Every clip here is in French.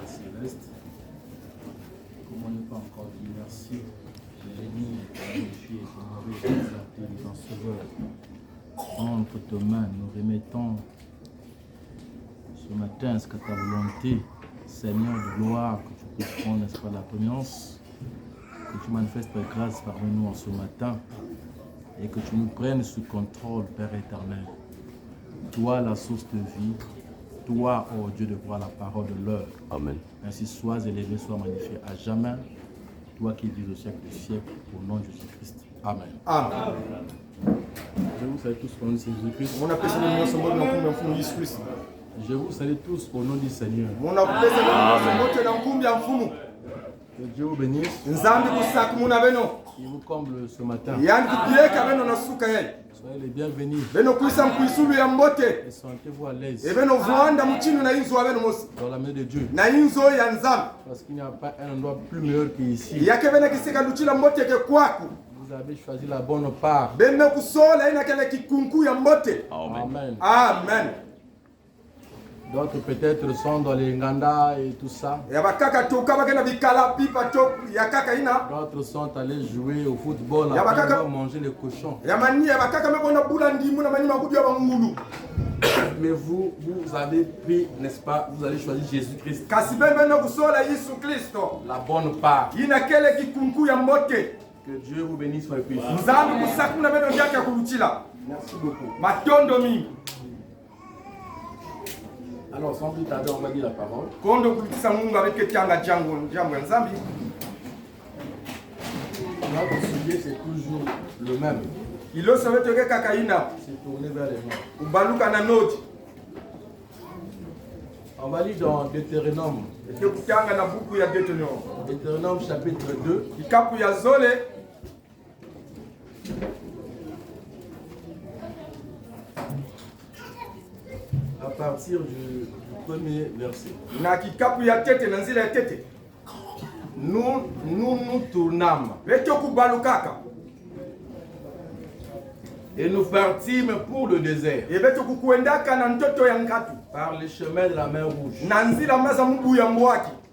Céleste, comment ne pas encore dire merci, béni, magnifié, honoré, exalté, divin sauveur. Entre tes mains, nous remettons ce matin ce que ta volonté, Seigneur de gloire, que tu puisses prendre, n'est-ce pas, la prégnance, que tu manifestes ta grâce parmi nous en ce matin et que tu nous prennes sous contrôle, Père éternel. Toi, la source de vie, toi, ô Dieu de gloire, la parole de l'heure. Amen. Ainsi sois élevé, sois magnifié à jamais, toi qui vis au siècle des siècles, au nom de Jésus-Christ. Amen. Amen. Je vous salue tous au nom de Jésus-Christ. On appelle ça le nom de Jésus-Christ. Je vous salue tous au nom du Seigneur. On appelle ça le nom de Jésus-Christ. Que Dieu vous bénisse. Il vous comble ce matin. Soyez les bienvenus. Et sentez-vous à l'aise dans la main de Dieu. Parce qu'il n'y a pas un endroit plus meilleur qu'ici. Vous avez choisi la bonne part. Amen. Amen. D'autres peut-être sont dans les Nganda et tout ça. D'autres sont allés jouer au football, après manger les cochons. Mais vous avez pris, n'est-ce pas, vous allez choisir Jésus-Christ. La bonne part. Que Dieu vous bénisse pour le plus. Merci beaucoup. Alors, sans plus tarder, on va dire la parole. Notre sujet, c'est toujours le même. C'est tourné vers les gens. On va lire dans Deutéronome. Deutéronome chapitre 2. À partir du premier verset. Nous tournâmes et nous partîmes pour le désert par le chemin de la mer Rouge,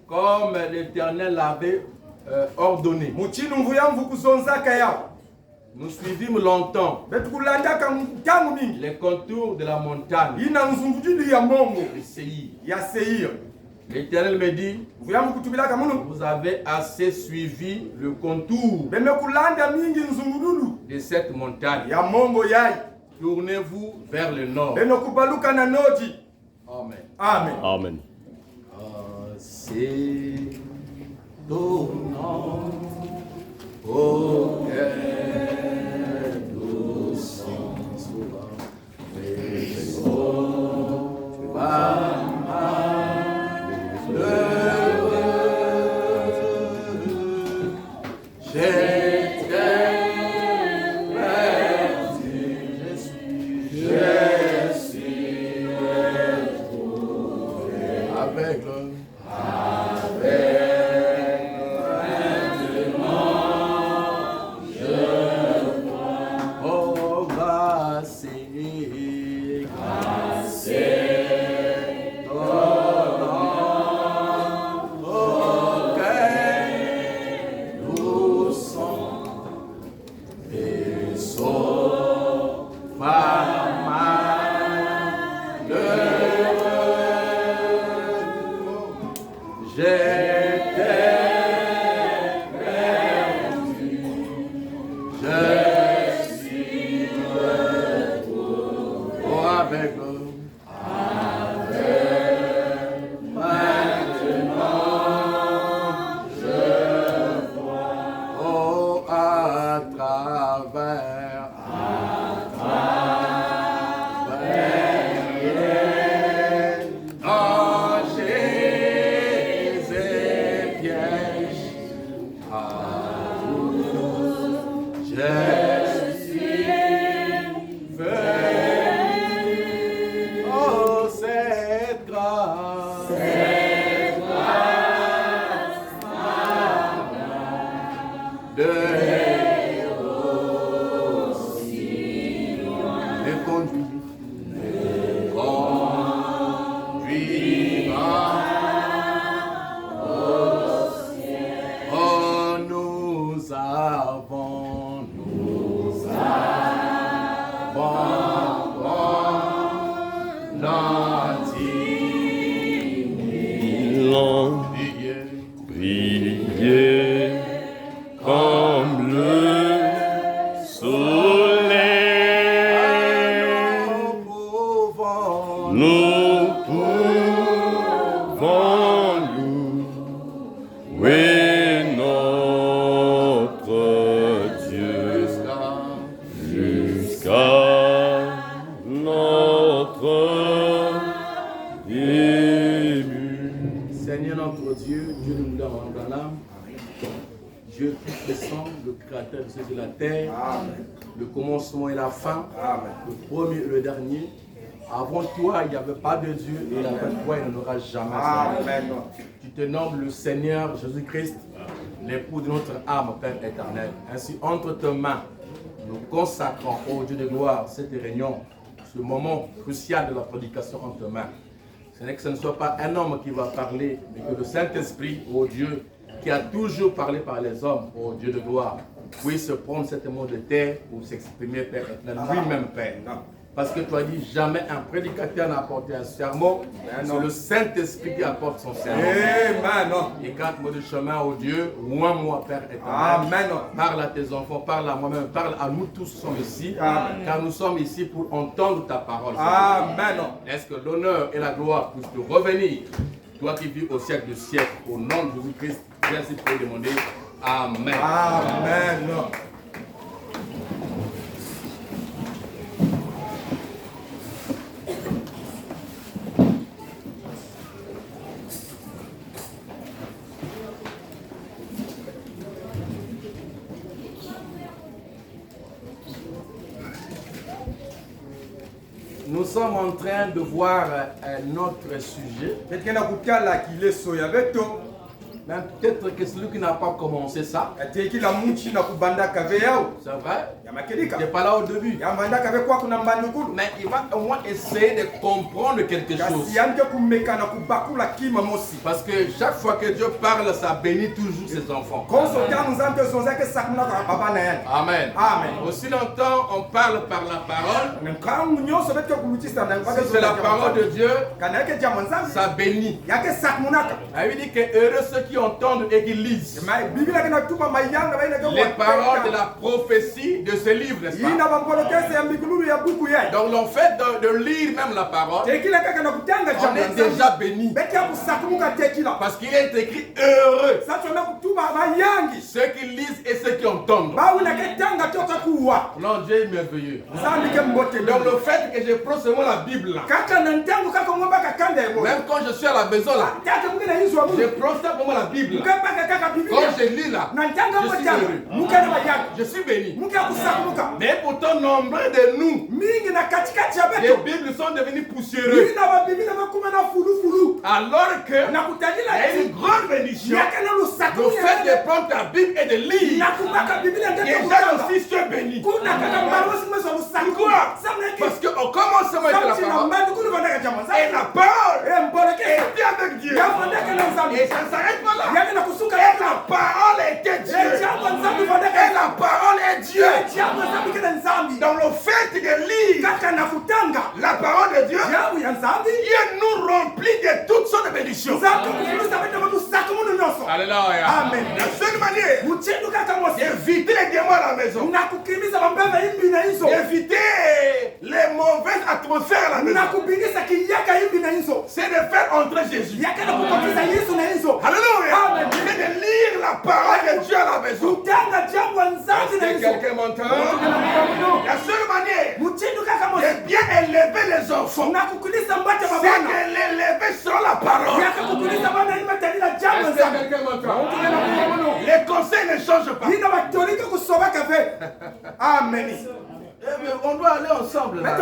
comme l'Éternel l'avait ordonné. Nous suivîmes longtemps les contours de la montagne de Séir. L'Éternel me dit, vous avez assez suivi le contour de cette montagne. Tournez-vous vers le nord. Amen. Amen. Amen. C'est donnant au cœur doucement souvent, briller comme le soleil. Nous pouvons louer notre Dieu jusqu'à notre début. Seigneur notre Dieu, Dieu de nous dans l'âme, Dieu tout-puissant, le créateur de ceux de la terre, le commencement et la fin, le premier et le dernier. Avant toi, il n'y avait pas de Dieu et après toi, il n'y en aura jamais. Amen. Tu te nommes le Seigneur Jésus-Christ, l'époux de notre âme, Père éternel. Ainsi, entre tes mains, nous consacrons au Dieu de gloire cette réunion, ce moment crucial de la prédication entre tes mains. Ce n'est que ce ne soit pas un homme qui va parler, mais que le Saint-Esprit, ô Dieu, qui a toujours parlé par les hommes, ô Dieu de gloire, puisse prendre cet mot de terre pour s'exprimer, Père éternel, lui-même, Père. Parce que tu as dit, jamais un prédicateur n'a apporté un sermon, c'est le Saint-Esprit qui apporte son sermon. Et quatre mots de chemin, ô Dieu, loin-moi, Père éternel. Parle à tes enfants, parle à moi-même, parle à nous tous qui sommes ici, car nous sommes ici pour entendre ta parole. Amen. Est-ce que l'honneur et la gloire puissent te revenir, toi qui vis au siècle du siècle, au nom de Jésus-Christ, merci pour demander. Amen. Amen. Nous sommes en train de voir un autre sujet. Mais peut-être que celui qui n'a pas commencé ça, c'est vrai, il n'était pas là au début. Mais il va au moins essayer de comprendre quelque chose. Parce que chaque fois que Dieu parle, ça bénit toujours ses enfants. Amen. Amen. Aussi longtemps on parle par la parole, si c'est la parole de Dieu, ça bénit. Il dit que heureux ceux qui entendent et qui lisent les paroles de la prophétie de ce livre, n'est-ce pas? Donc le fait de lire même la parole, on est déjà béni. Parce qu'il est écrit heureux ceux qui lisent et ceux qui entendent. Non, Dieu est merveilleux. Donc le fait que je prends seulement la Bible là, même quand je suis à la maison là, je prends simplement la Bible là. Quand je lis là, je suis heureux. Je suis béni. Mais pourtant, nombre de nous, les Bibles sont devenues poussiéreuses. Alors que il y a une grande bénédiction. Le fait de prendre ta Bible et de lire, déjà aussi se bénit. Pourquoi? Parce qu'au commencement était la parole. Et la parole était avec Dieu. Et ça ne s'arrête pas là. Et la parole était Dieu. Et la parole est Dieu. Dans le fait de lire la parole de Dieu, Dieu nous remplit de toutes sortes de bénédictions. Alléluia. Amen. La seule manière d'éviter les démons à la maison, d'éviter les mauvaises atmosphères à la maison, c'est de faire entrer Jésus. Alléluia. C'est de lire la parole de Dieu à la maison. Est-ce que quelqu'un m'entend? La seule manière de bien élever les enfants, c'est de l'élever sur la parole. Est-ce que quelqu'un m'entend? Les conseils ne changent pas. Amen. Mais on doit aller ensemble là.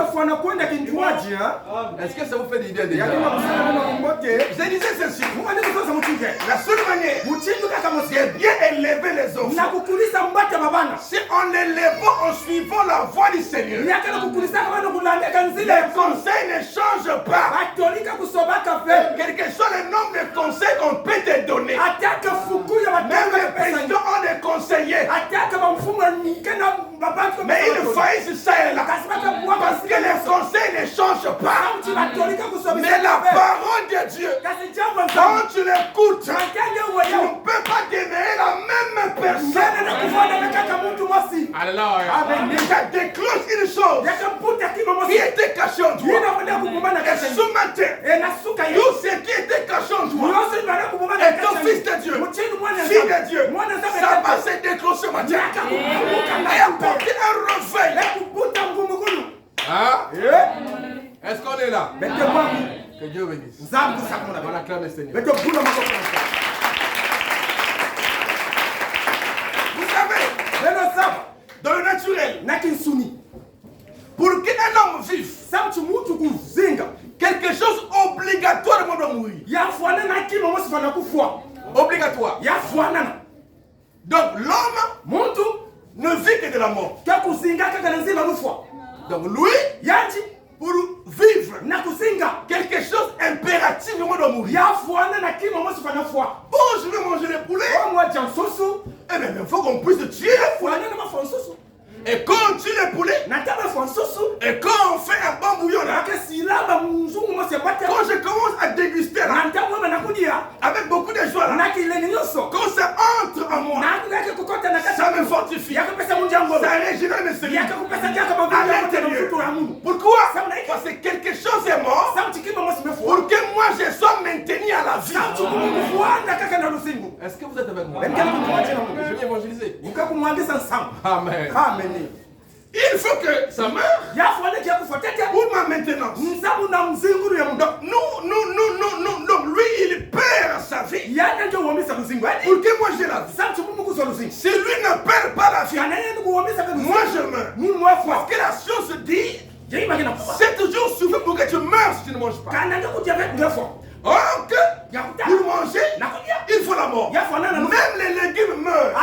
Est-ce que ça vous fait des idées déjà? Je disais ceci. La seule manière de bien élever les enfants, c'est en élevant, en suivant la voie du Seigneur. Les conseils ne changent pas. Quel que soit le nombre de conseils qu'on peut te donner, même les présidents ont des conseillers, mais ils faillissent ça et là. Parce que les conseils ne changent pas. Mais la parole de Dieu, quand tu l'écoutes, tu ne peux pas demeurer la même personne. Alléluia. Ça déclenche une chose qui était cachée en toi. Et ce matin, tout ce qui était caché en toi, étant fils de Dieu, fille de Dieu, ça va se déclencher ce matin. Et apporter un réveil. Hein? Est-ce qu'on est là? Que Dieu bénisse. On acclame le Seigneur. Vous savez, dans le naturel, pour qu'un homme vive, quelque chose obligatoirement doit mourir. Obligatoire. Donc l'homme ne vit que de la mort. Donc lui, pour vivre, quelque chose impérativement doit mourir. Bon, je vais manger le poulet. Eh bien, il faut qu'on puisse tuer le poulet. Et quand on tue le poulet, et quand on fait un bon bouillon là, quand je commence à déguster là, avec beaucoup de joie là, quand ça entre en moi, ça me fortifie, ça régénère mes cellules à l'intérieur. Pourquoi? Parce que quelque chose est mort pour que moi je sois maintenu à la vie. Est-ce que vous êtes avec moi? Je vais évangéliser. Amen. Il faut que ça meure pour ma maintenance. Donc, donc lui, il perd sa vie pour que moi j'ai la vie. Si lui ne perd pas la vie, moi je meurs. Parce que la science dit, c'est toujours souffert pour que tu meurs si tu ne manges pas. Or que pour manger, il faut la mort. Même les légumes meurent.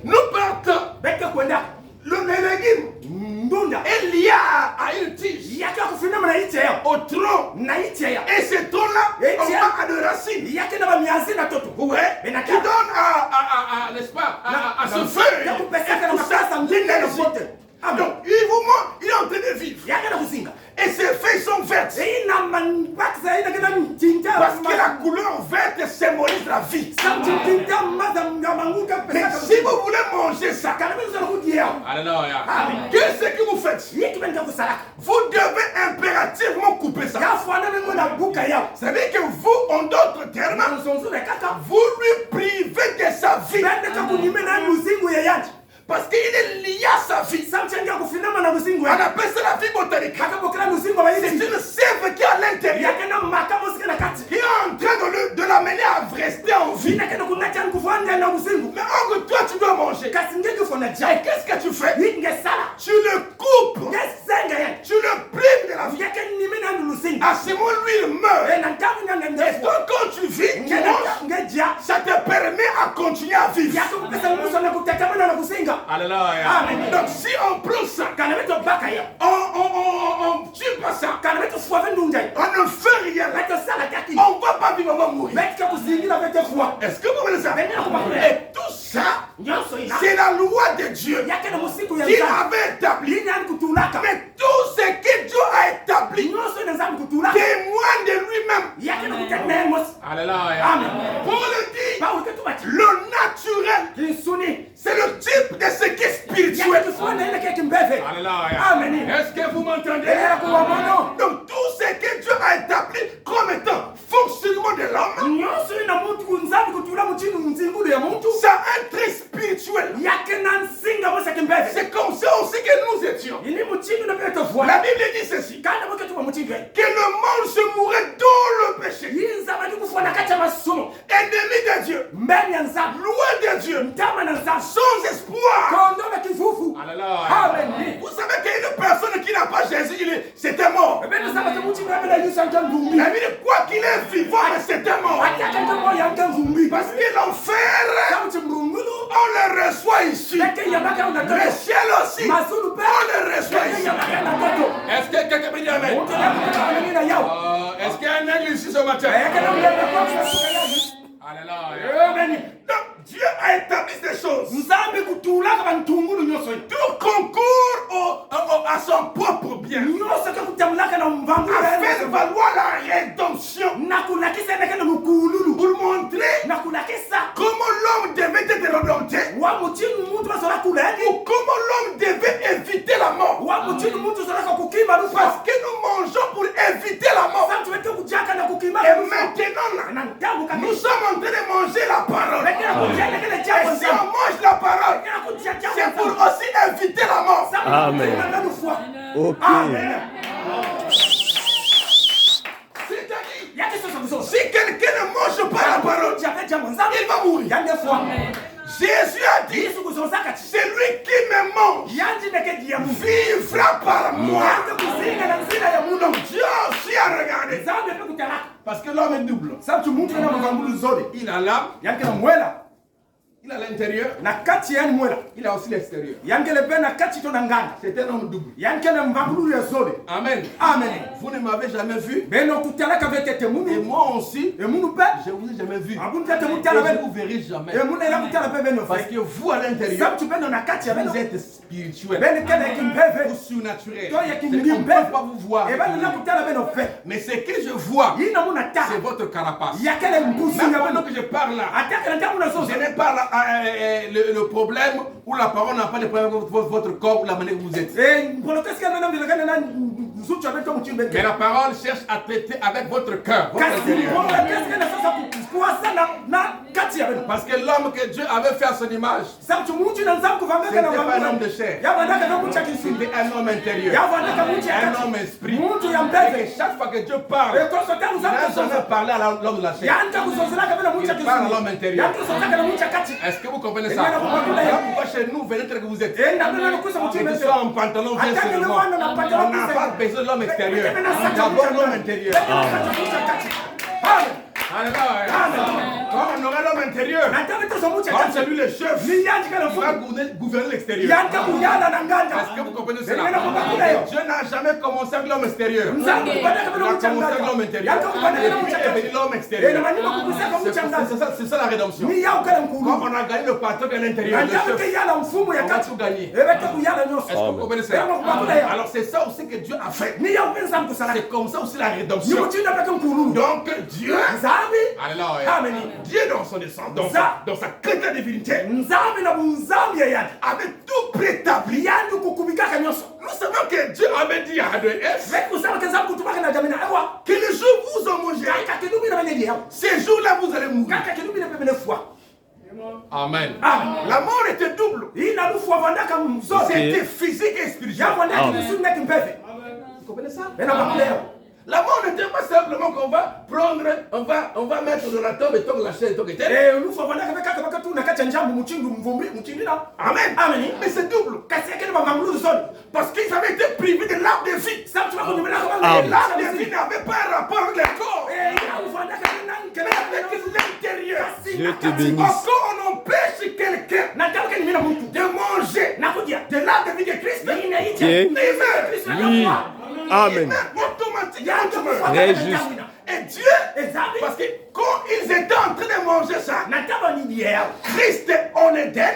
Nous partons. Le légume est lié à une tige, au tronc. Et ce tronc-là, on va à des racines. Ouais, qui donne n'est-ce pas, à ce feu. L'énergie. Donc, il est en train de vivre. Et ses feuilles sont vertes. Parce que la couleur verte symbolise la vie. Mais si vous voulez manger ça, Alléluia. qu'est-ce que vous faites? Vous devez impérativement couper ça. Ça veut dire que vous, en d'autres termes, vous lui privez de sa vie. Parce qu'il est lié à sa vie. On appelle ça la vie botanique. C'est une sève qui est à l'intérieur, qui est en train de l'amener à rester en vie. Mais toi, tu dois manger. Et qu'est-ce que tu fais? Tu le coupes. Tu le prives de la vie. À ce moment, lui, il meurt. Et donc, quand tu vis, tu manges, ça te permet à continuer à vivre. Alléluia. Donc si on prend ça, on tue pas ça, on ne fait rien, on ne va pas vivre, on va mourir. Est-ce que vous voulez ça? Et tout ça, c'est la loi de Dieu qu'il avait établi. Mais tout ce que Dieu a établi témoigne de lui-même. Alléluia. Paul dit, le naturel, c'est le type de ce qui est spirituel. Alléluia. Est-ce que vous m'entendez? Donc tout ce que Dieu a établi comme étant fonctionnement de l'homme, c'est un trait spirituel. C'est comme ça aussi que nous étions. La Bible dit ceci, que le monde se mourait dans le péché. Ennemi de Dieu, loin de Dieu, sans espoir. Alléluia. Vous savez qu'il y a une personne qui n'a pas Jésus, c'était mort. La Bible dit quoi qu'il est vivant, mais c'était mort. Parce que l'enfer, on le reçoit ici. Le ciel aussi, on le reçoit ici. Est-ce que quelqu'un peut dire amen? Est-ce qu'il y a un aigle ici ce matin? Alléluia. Donc Dieu a établi ces choses. Tout concourt à son propre bien. À faire valoir la rédemption. Pour montrer comment l'homme devait être rédempté. Ou comment l'homme devait éviter la mort. Parce que nous mangeons pour éviter la mort. Et maintenant, nous sommes en train de manger la parole. Et si on mange la parole, c'est pour aussi éviter la mort. Amen. Ok. Amen. Si quelqu'un ne mange pas la parole, il va mourir. Jésus a dit, celui qui me mange vivra par moi. Donc Dieu aussi a regardé. Parce que l'homme est double. Il a l'âme, il a l'intérieur, il a aussi l'extérieur. C'est un homme double. Amen. Vous ne m'avez jamais vu. Et moi aussi, je ne vous ai jamais vu. Et je ne vous verrai jamais. Parce que vous à l'intérieur, vous êtes spirituel. Vous surnaturel. On ne peut pas vous voir. Mais ce que je vois, c'est votre carapace. Maintenant que je parle là, je n'ai pas le problème où la parole n'a pas de problème avec votre corps ou la manière que vous êtes. Mais la parole cherche à traiter avec votre cœur, votre intérieur. Parce que l'homme que Dieu avait fait à son image, ce n'était pas un homme de chair, c'était un homme intérieur, un homme esprit. Et que chaque fois que Dieu parle, il n'a jamais parlé à l'homme de la chair. Il parle à l'homme intérieur. Est-ce que vous comprenez ça? Voilà pourquoi chez nous, venez tel que vous êtes. Et que ce soit en pantalon, bien seulement. On n'a pas besoin de l'homme extérieur. D'abord l'homme intérieur. Quand on aura l'homme intérieur, comme celui le chef, il va gouverner l'extérieur. Est-ce que vous comprenez cela? Dieu n'a jamais commencé avec l'homme extérieur. Il a commencé avec l'homme intérieur. Et puis est venu l'homme extérieur. C'est ça la rédemption. Quand on a gagné le patron de l'intérieur, le chef, on va tout gagner. Est-ce que vous comprenez cela? Alors c'est ça aussi que Dieu a fait. C'est comme ça aussi la rédemption. Donc Dieu, alléluia, Dieu dans son descendance, dans sa qualité de divinité, avait tout préétabli. Nous savons que Dieu avait dit à Adam et Ève que le jour où vous en mangerez, ces jours-là vous allez mourir. Amen. La mort était double. C'était physique et spirituel. Vous comprenez ça? La mort n'était pas simplement qu'on va prendre, on va mettre dans la tombe et tombe la chair et tombe éternelle. Amen. Mais c'est double. Parce qu'ils avaient été privés de l'arbre de vie. Et l'arbre de vie n'avait pas un rapport avec le corps. Mais avec l'intérieur. Dieu te bénisse. Encore on empêche quelqu'un de manger de l'arbre de vie de Christ. Oui. Amen. Très juste. Et Dieu, parce que quand ils étaient en train de manger ça, Christ en Éden,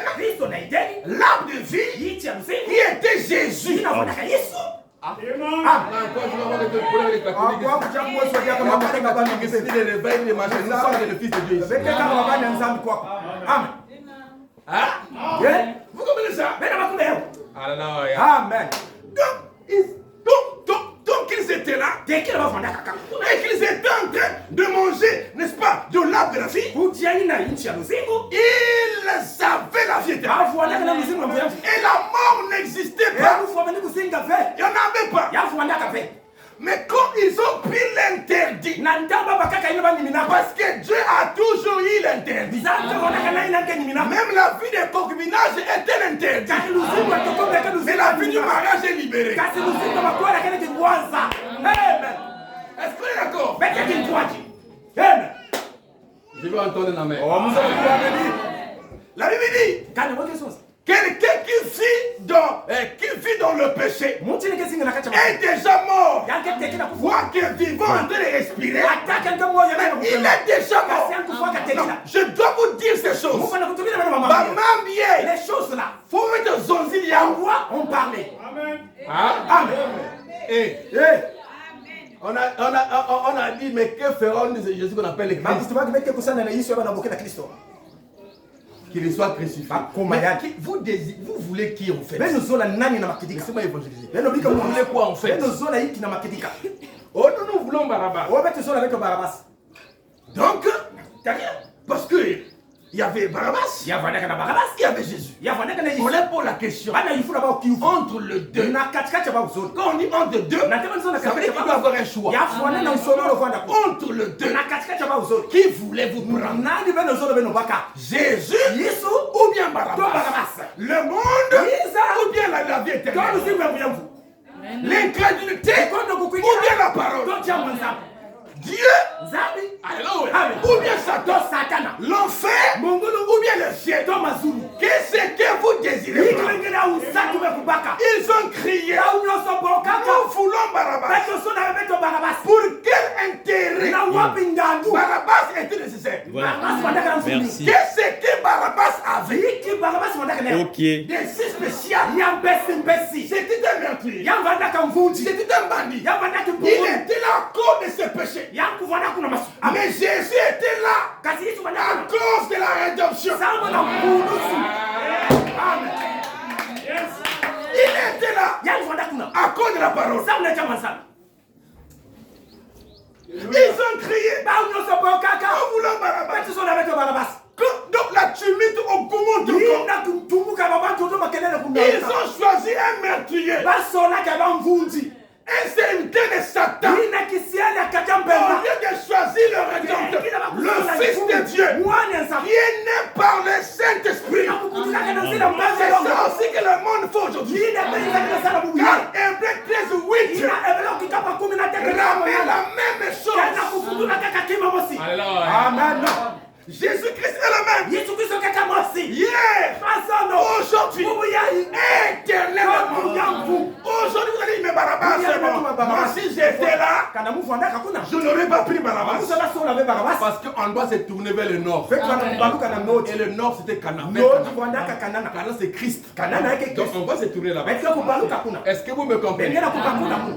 l'arbre de vie, qui était Jésus. Vous comprenez ça? Amen. Donc ils étaient là et qu'ils étaient en train de manger, n'est-ce pas, de l'arbre de la vie. Ils avaient la vie éternelle. Et la mort n'existait pas. Il n'y en avait pas. Mais quand ils ont pris l'interdit, parce que Dieu a toujours eu l'interdit. Même la vie de concubinage était l'interdit. Mais la vie du mariage est libérée. Est-ce qu'on est d'accord? Je veux entendre la main. La Bible dit, quelqu'un qui vit dans le péché est déjà mort. Quoique vivant en train de respirer, il est déjà mort. je dois vous dire ces choses. Maman bien. Les choses là. Faut mettre zonzi ya. On parlait. Amen. On a dit, mais que ferons-nous de Jésus qu'on appelle le Christ? Qu'il soit crucifié. Vous voulez qui en fait? Laissez-moi évangéliser. Vous voulez quoi en fait? Oh, nous voulons Barabbas. Donc, parce que il y avait Barabbas, il y avait Jésus. On est pour la question. Entre le deux. Quand on dit entre deux, ça veut dire qu'il doit avoir un choix. Entre le deux, qui voulez-vous prendre? Jésus ou bien Barabbas? Le monde ou bien la vie éternelle? L'incrédulité ou bien la parole? Dieu, alléluia, ou bien Satan, l'enfer, ou bien le ciel. Qu'est-ce que vous désirez? Ils ont crié, nous voulons Barabbas. Pour quel intérêt Barabbas était nécessaire? Merci. Qu'est-ce que Barabbas avait? Ok. Des si spécial. C'était un meurtrier. C'était un bandit. Il était là à cause de ses péchés. Mais Jésus était là à cause de la rédemption. Amen. Il était là à cause de la parole. Ils ont crié, nous voulons Barabbas. Donc la tumulte augmente encore. Ils ont choisi un meurtrier. Un serviteur de Satan. Au lieu de choisir le Rédempteur, le Fils de Dieu, qui est né par le Saint-Esprit. C'est ça aussi que le monde fait aujourd'hui. Car Hébreux 13:8 ramène la même chose. Amen. Jésus-Christ est le même. Hier, aujourd'hui, éternellement. Aujourd'hui, vous allez dire, mais Barabbas, c'est bon. Moi, si j'étais là, je n'aurais pas pris Barabbas. Parce qu'on doit se tourner vers le nord. Et le nord, c'était Canaan. Canaan, c'est Christ. Donc, on va se tourner là-bas. Est-ce que vous me comprenez?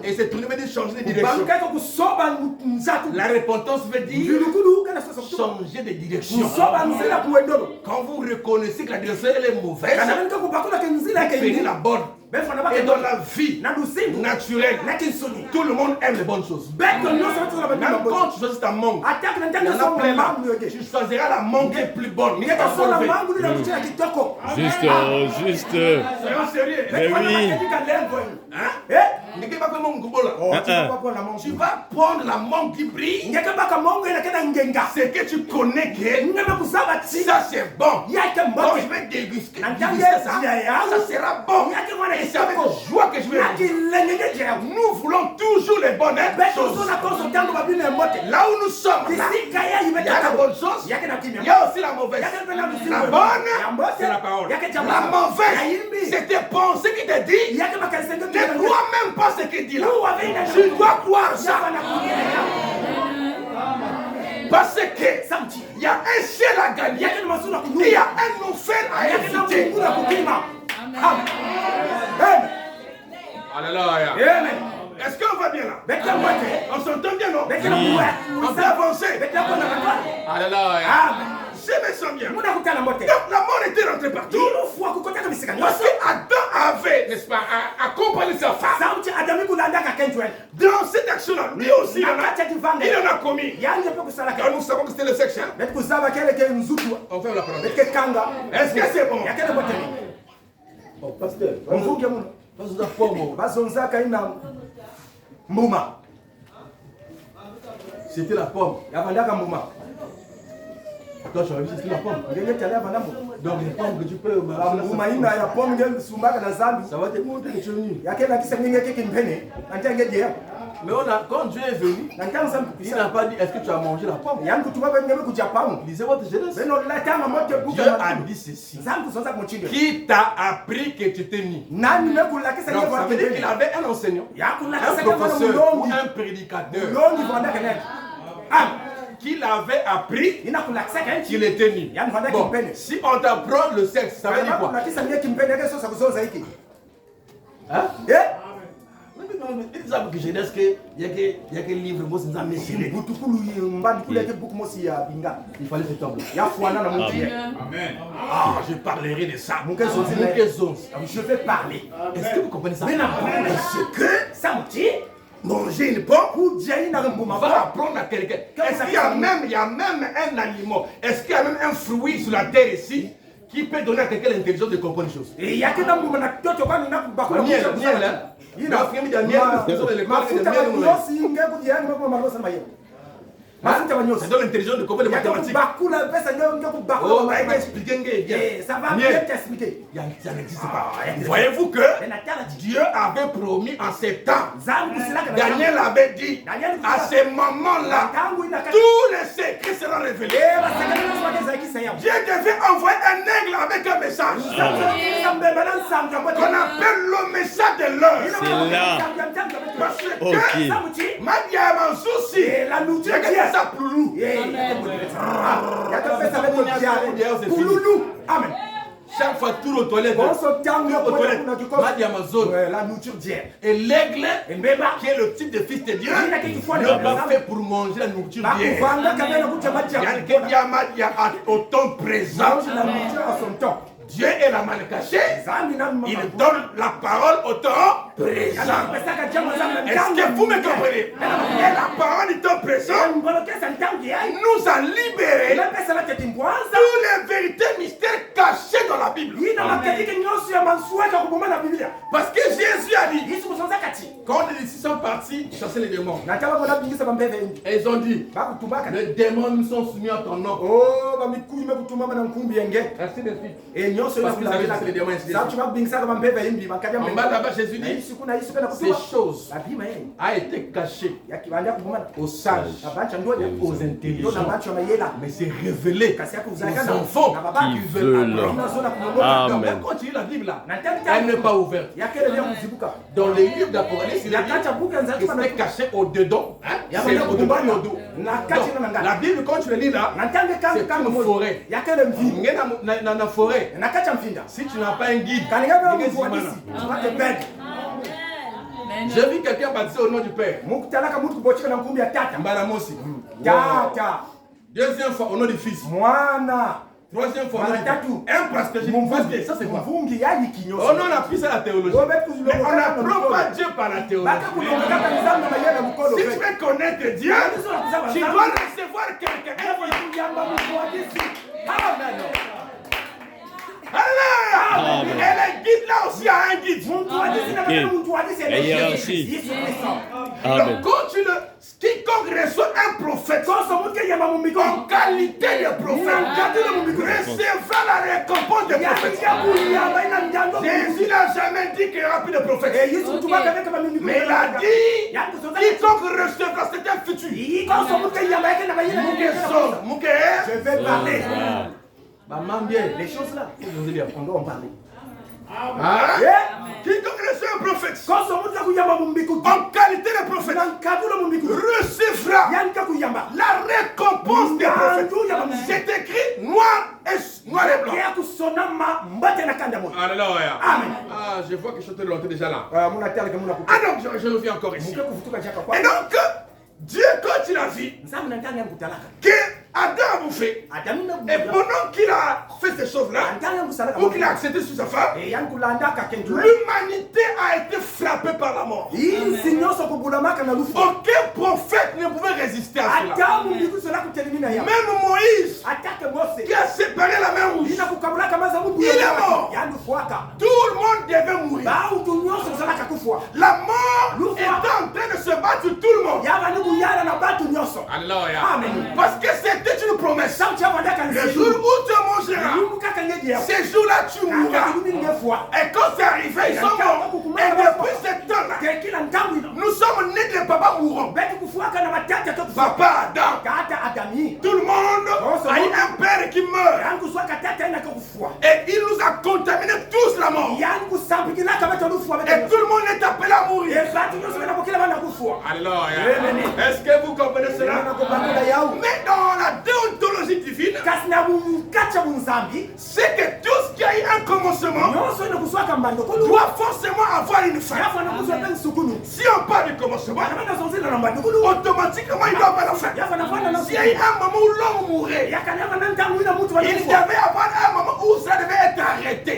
Et se tourner veut dire changer de direction. La repentance veut dire changer de direction. Quand vous reconnaissez que la direction elle est mauvaise, prenez la bonne. Et dans la vie naturelle, tout le monde aime les bonnes choses. Même quand tu choisis ta mangue, il y en a plein là. Tu choisiras la mangue qui est plus bonne. Juste. Soyons sérieux. Mais oui. Tu vas prendre la mangue qui brille. C'est que tu connais que ça c'est bon. Quand je vais déguster ça, ça sera bon. Et c'est avec joie que je vais. Nous voulons toujours les bonnes choses. Là où nous sommes, il y a la bonne chose, il y a aussi la mauvaise. La bonne, c'est la parole. La mauvaise, c'est tes pensées qui te disent. Ne crois même pas ce qu'il dit là. Tu dois croire ça. Parce que il y a un ciel à gagner. Il y a un enfer à éviter. Alléluia. Est-ce qu'on va bien là? On s'entend bien, non? On peut avancer. Alléluia. Je me sens bien. Donc la mort était rentrée partout. Parce qu'Adam avait, n'est-ce pas, accompagné sa femme. Dans cette action-là, lui aussi, il en a commis. Car nous savons que c'était le sexe. On fait la parole. Est-ce que c'est bon? Oh, pasteur. C'était la pomme. Toi, tu as vu, c'était la pomme. Donc, les pommes que tu peux. Ça va te montrer que tu es venu. Mais quand Dieu est venu, il n'a pas dit est-ce que tu as mangé la pomme. Lisez votre jeunesse. Dieu a dit ceci. Qui t'a appris que tu étais né? Donc ça veut dire qu'il avait un enseignant, un professeur ou un prédicateur qu'il avait appris qu'il était nu. Bon, si on t'apprend le sexe, ça veut dire quoi? Hein? Ils que jeunesse que il y a que livre moi c'est il fallait se tomber. Amen. Ah, je parlerai de ça. Je vais parler. Est-ce que vous comprenez ça? Est-ce que ça me dit manger une pomme, on va apprendre à quelqu'un. Est-ce qu'il y a même un animal? Est-ce qu'il y a même un fruit sur la terre ici qui peut donner à quelqu'un l'intelligence de comprendre les choses? Et il y a que dans le monde c'est dans l'intelligence de comprendre les mathématiques. Oh, ça va bien t'expliquer. Ça n'existe pas. Voyez-vous que Dieu avait promis en ces temps. Daniel avait dit à ces moments-là, tous les secrets seront révélés. Dieu devait envoyer un aigle avec un message. Qu'on appelle le message de l'heure. C'est là. Parce que Madia Mansouci, la nourriture ça ploulou. Amen. Chaque fois, tout aux toilettes, Madia Amazon, la nourriture d'hier. Et l'aigle, qui est le type de fils de Dieu, ne pas fait pour manger la nourriture d'hier. Il y a au temps présent. Dieu est la mal cachée. Il donne la parole au temps présent. Est-ce que vous me comprenez? Et la parole du temps présent nous a libérés tous les vérités mystères cachés dans la Bible. Parce que Jésus a dit, quand les disciples sont partis chasser les démons, et ils ont dit, les démons nous sont soumis à ton nom. Ainsi de suite. Parce qu'ils avaient laissé les démons ainsi de suite. En bas là-bas, Jésus dit, ces choses a été cachées aux sages et aux intelligents, mais c'est révélé aux enfants qui veulent apprendre. Amen. Même quand tu lis la Bible là, elle n'est pas ouverte. Dans les livres d'Apocalypse, il a dit que c'était caché au-dedans. C'est au-dedans et au-dos. La Bible, quand tu le lis là, c'est comme une forêt. Dans la forêt, si tu n'as pas un guide, j'ai vu quelqu'un baptisé au nom du Père. Mbaramosi. Deuxième fois au nom du Fils. Troisième fois, un parce que j'ai mon fils. Ça c'est quoi? Oh non, on a pris ça la théologie. Mais on n'apprend pas Dieu par la théologie. Si tu veux connaître Dieu, tu dois recevoir quelqu'un. Alors, et le guide là aussi a un guide. La hiérarchie. Amen. Donc quand quiconque reçoit un prophète en qualité de prophète recevra la récompense de prophète. Jésus n'a jamais dit qu'il n'y aura plus de prophète. Mais il a dit quiconque recevra, c'est un futur. Je vais parler. Maman bien, les choses là, on doit en parler. Quiconque reçoit un prophète en qualité de prophète recevra la récompense des prophètes. C'est écrit noir et blanc. Alléluia. Amen. Ah, je vois que je suis de l'autre déjà là. Ah donc je reviens encore ici. Et donc Dieu, quand il a vu que Adam a bouffé, et pendant qu'il a fait ces choses-là, ou qu'il a accepté sur sa femme, l'humanité a été frappée par la mort. Aucun prophète ne pouvait résister à cela. Même Moïse, qui a séparé la mer rouge, il est mort. Tout le monde devait mourir. La mort est en train de se battre sur tout le monde. Alléluia. Parce que c'était une promesse. Le jour où tu mangeras, ces jours-là tu mourras. Et quand c'est arrivé, ils sont morts. Et depuis ce temps-là, nous sommes nés de papa mourant. Papa Adam. Tout le monde monde a eu un père qui meurt. Et il nous a contaminés tous la mort. Et tout le monde est appelé à mourir. Alléluia. Est-ce que vous comprenez cela? Mais dans la déontologie divine, c'est que tout ce qui a eu un commencement doit forcément avoir une fin. Si on parle du commencement, automatiquement il doit avoir la fin. S'il y a eu un moment où l'homme mourait, il devait avoir un moment où ça devait être arrêté.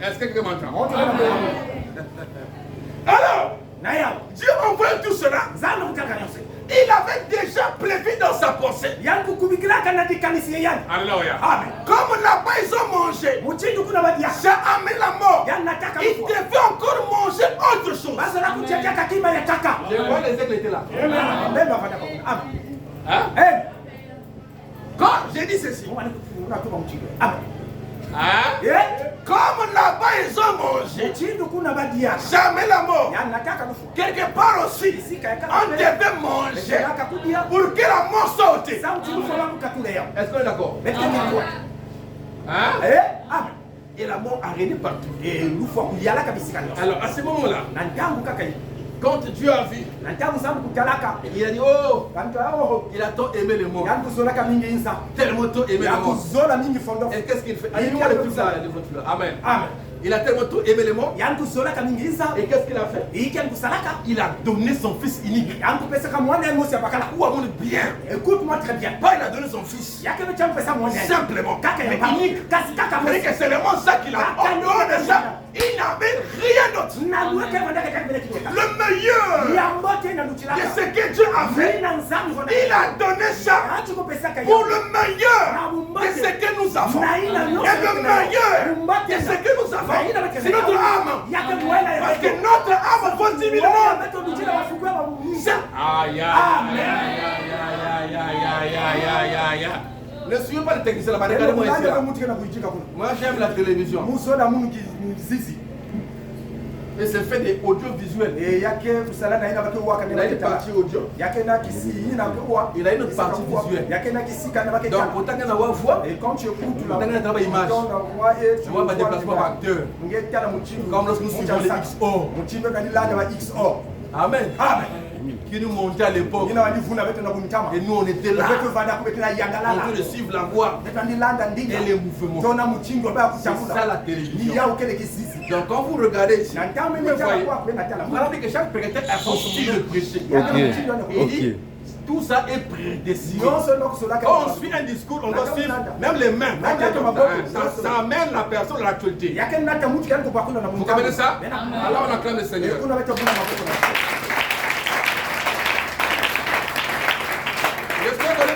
Est-ce que quelqu'un m'entend? Alors, Dieu envoie tout cela. Il avait déjà prévu dans sa pensée. Alléluia. Comme là-bas ils ont mangé, ça a amené la mort. Ils devaient encore manger autre chose. Je vois les aigles étaient là. Quand j'ai dit ceci, comme là-bas ils ont mangé, jamais la mort. Quelque part aussi, on devait manger pour que la mort sorte. Est-ce qu'on est d'accord? Et la mort a régné partout. Alors à ce moment-là, quand Dieu a vu, il a dit, oh, il a tant aimé le monde, tellement tant aimé le monde. Et qu'est-ce qu'il fait? Il a tout ça, Amen. Il a tellement tout aimé le monde. Et qu'est-ce qu'il a fait? Il a donné son fils unique. Ou à mon bien. Écoute-moi très bien. Pas il a donné son fils. Simplement. Unique. C'est vraiment ça qu'il a. En dehors de ça, il n'avait rien d'autre. Le meilleur de ce que Dieu a fait, il a donné ça pour le meilleur de ce que nous avons. Et le meilleur de ce que nous avons, c'est notre âme. Parce que notre âme vaut 10 000 morts. Aïe, aïe, aïe. Ne suivez pas le technicien là-bas, regardez-moi ici. Moi j'aime la télévision. Et c'est fait des audiovisuels. Il a une partie audio. Il a une partie visuelle. Donc, autant qu'on a voix, et quand tu écoutes, tu as une image. Tu vois ma déplacement d'acteur. Comme lorsque nous suivons les XO. Amen. Qui nous montait à l'époque. Et nous on était là. En train de suivre la voix et les mouvements. C'est ça la télévision. Donc quand vous regardez ici, vous voyez que chaque prédicateur a son style de prêcher. Il dit, tout ça est prédestiné. Quand on suit un discours, on doit suivre même les mains. Ça amène la personne à l'actualité. Vous comprenez ça? Alors on acclame le Seigneur.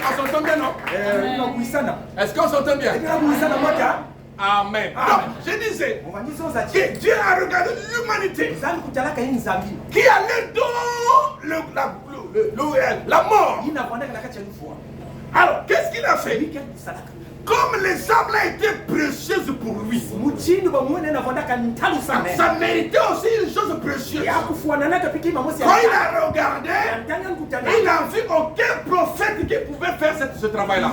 On s'entend bien, non? Est-ce qu'on s'entend bien? Amen. Donc, je disais que Dieu a regardé l'humanité qui allait dans la mort. Alors, qu'est-ce qu'il a fait? Comme les âmes étaient précieuses pour lui, ça méritait aussi une chose précieuse. Quand il a regardé, il n'a vu aucun prophète qui pouvait faire ce travail-là.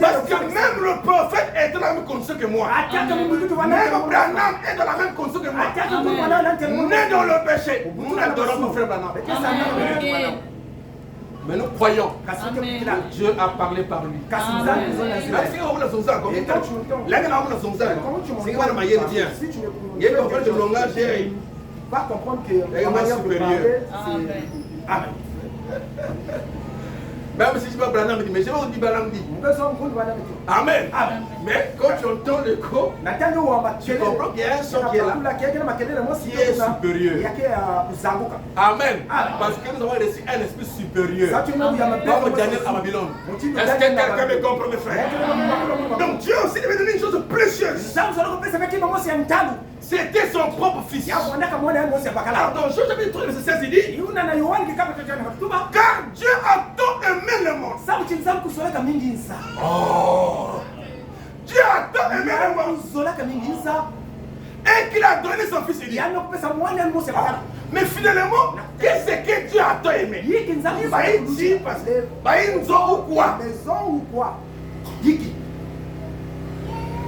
Parce que même le prophète est dans la même condition que moi. Même Branham est dans la même condition que moi. Né dans le péché. Nous adorons mon frère Branham. Mais nous croyons que Dieu a parlé par lui. Va comprendre que la manière de parler, c'est... Amen. Même si je ne sais pas Branham dit, mais je vais vous dire Branham dit. Amen. Mais quand tu entends le corps, tu comprends qu'il y a un son qui est là, qui est supérieur. Amen. Parce que nous avons reçu un esprit supérieur. Comme Daniel à Babylone. Est-ce que quelqu'un me comprend, mes frères? Donc Dieu aussi devait donner une chose précieuse. C'était son propre fils. Alors dans Jean chapitre 3 verset 16 il dit, car Dieu a tant aimé le monde. Oh, Dieu a tant aimé le monde et qu'il a donné son fils unique. Mais finalement, Qu'est-ce que Dieu a tant aimé? Il dit parce que ou quoi? Maison ou quoi?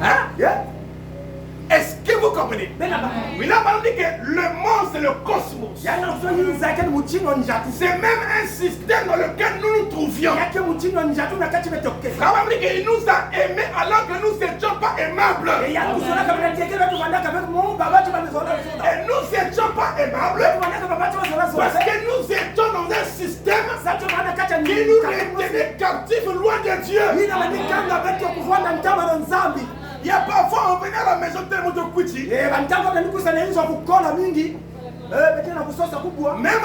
Hein? Est-ce que vous comprenez? Oui, là, on dit que le monde, c'est le cosmos. C'est même un système dans lequel nous nous trouvions. Il nous a aimés alors que nous n'étions pas aimables. Et nous n'étions pas aimables parce que nous étions dans un système qui nous retenait captifs loin de Dieu. Il y a parfois, on venait à la maison tellement de coutis. Même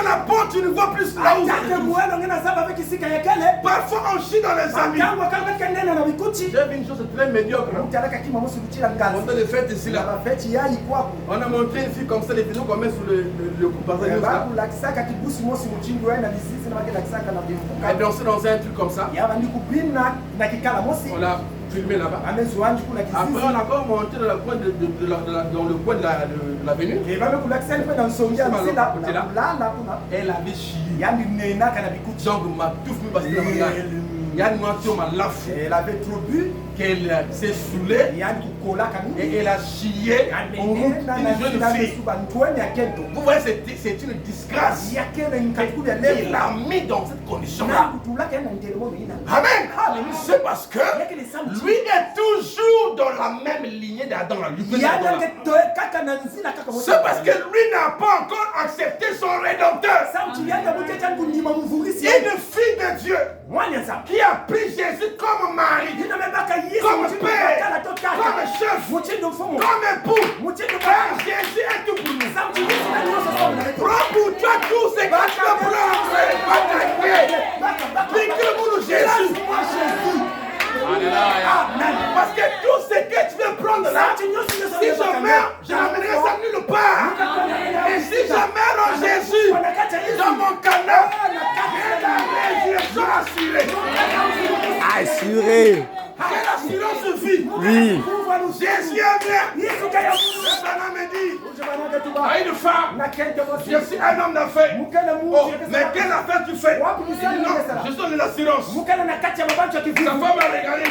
la porte, tu ne vois plus là où. Parfois, on chie dans les amis. J'ai vu une chose très médiocre. On a des fêtes ici là. On a montré une fille comme ça, les vidéos qu'on met sous le coup. Elle dansait dans un truc comme ça. On l'a filmé là-bas. Après, on a encore monté dans le coin de l'avenue. Elle avait chié. Donc, ma touffe, parce que elle avait trop bu, qu'elle s'est saoulée et elle a chié en route une jeune fille. Vous voyez, c'est une disgrâce. Il l'a mis dans cette condition-là. Amen. C'est parce que lui est toujours dans la même lignée d'Adam. C'est parce que lui n'a pas encore accepté son rédempteur. Il y a une fille de Dieu qui a pris Jésus comme mari, comme père, comme chef, comme époux. Jésus est tout pour nous. Prends pour toi tout ce que tu veux prendre. Pique-le Jésus. Parce que tout ce que tu veux prendre là, si je meurs, je n'amènerai ça nulle part. Et si je meurs en Jésus, dans mon canal, j'ai la résurrection assurée. Assurée. Quelle assurance de vie? Oui. Jésus est bien. Le Bana me dit à une femme, je suis un homme d'affaires. Oh, mais quelle affaire tu fais? Non, je suis de l'assurance. Sa femme a regardé.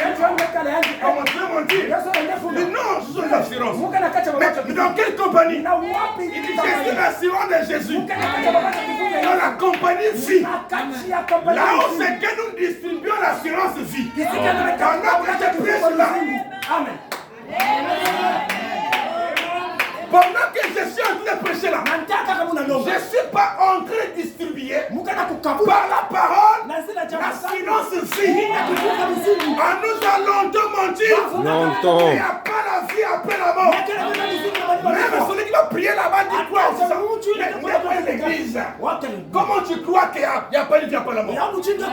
Comment tu veux mentir? Mais non, je suis de l'assurance. Mais dans quelle compagnie? Il dit, je suis l'assurance de Jésus. Dans la compagnie vie. Là où c'est que nous distribuons l'assurance vie. Pendant que je prêche là. Amen. Pendant que je suis en train de prêcher là, je ne suis pas en train de distribuer par la parole l'assurance vie. En nous allons te mentir. Longtemps. Il n'y a pas la vie après la mort. Même celui qui va prier là-bas dit quoi? Mais où est l'église? Comment tu crois qu'il n'y a pas de vie après la mort? Si tu as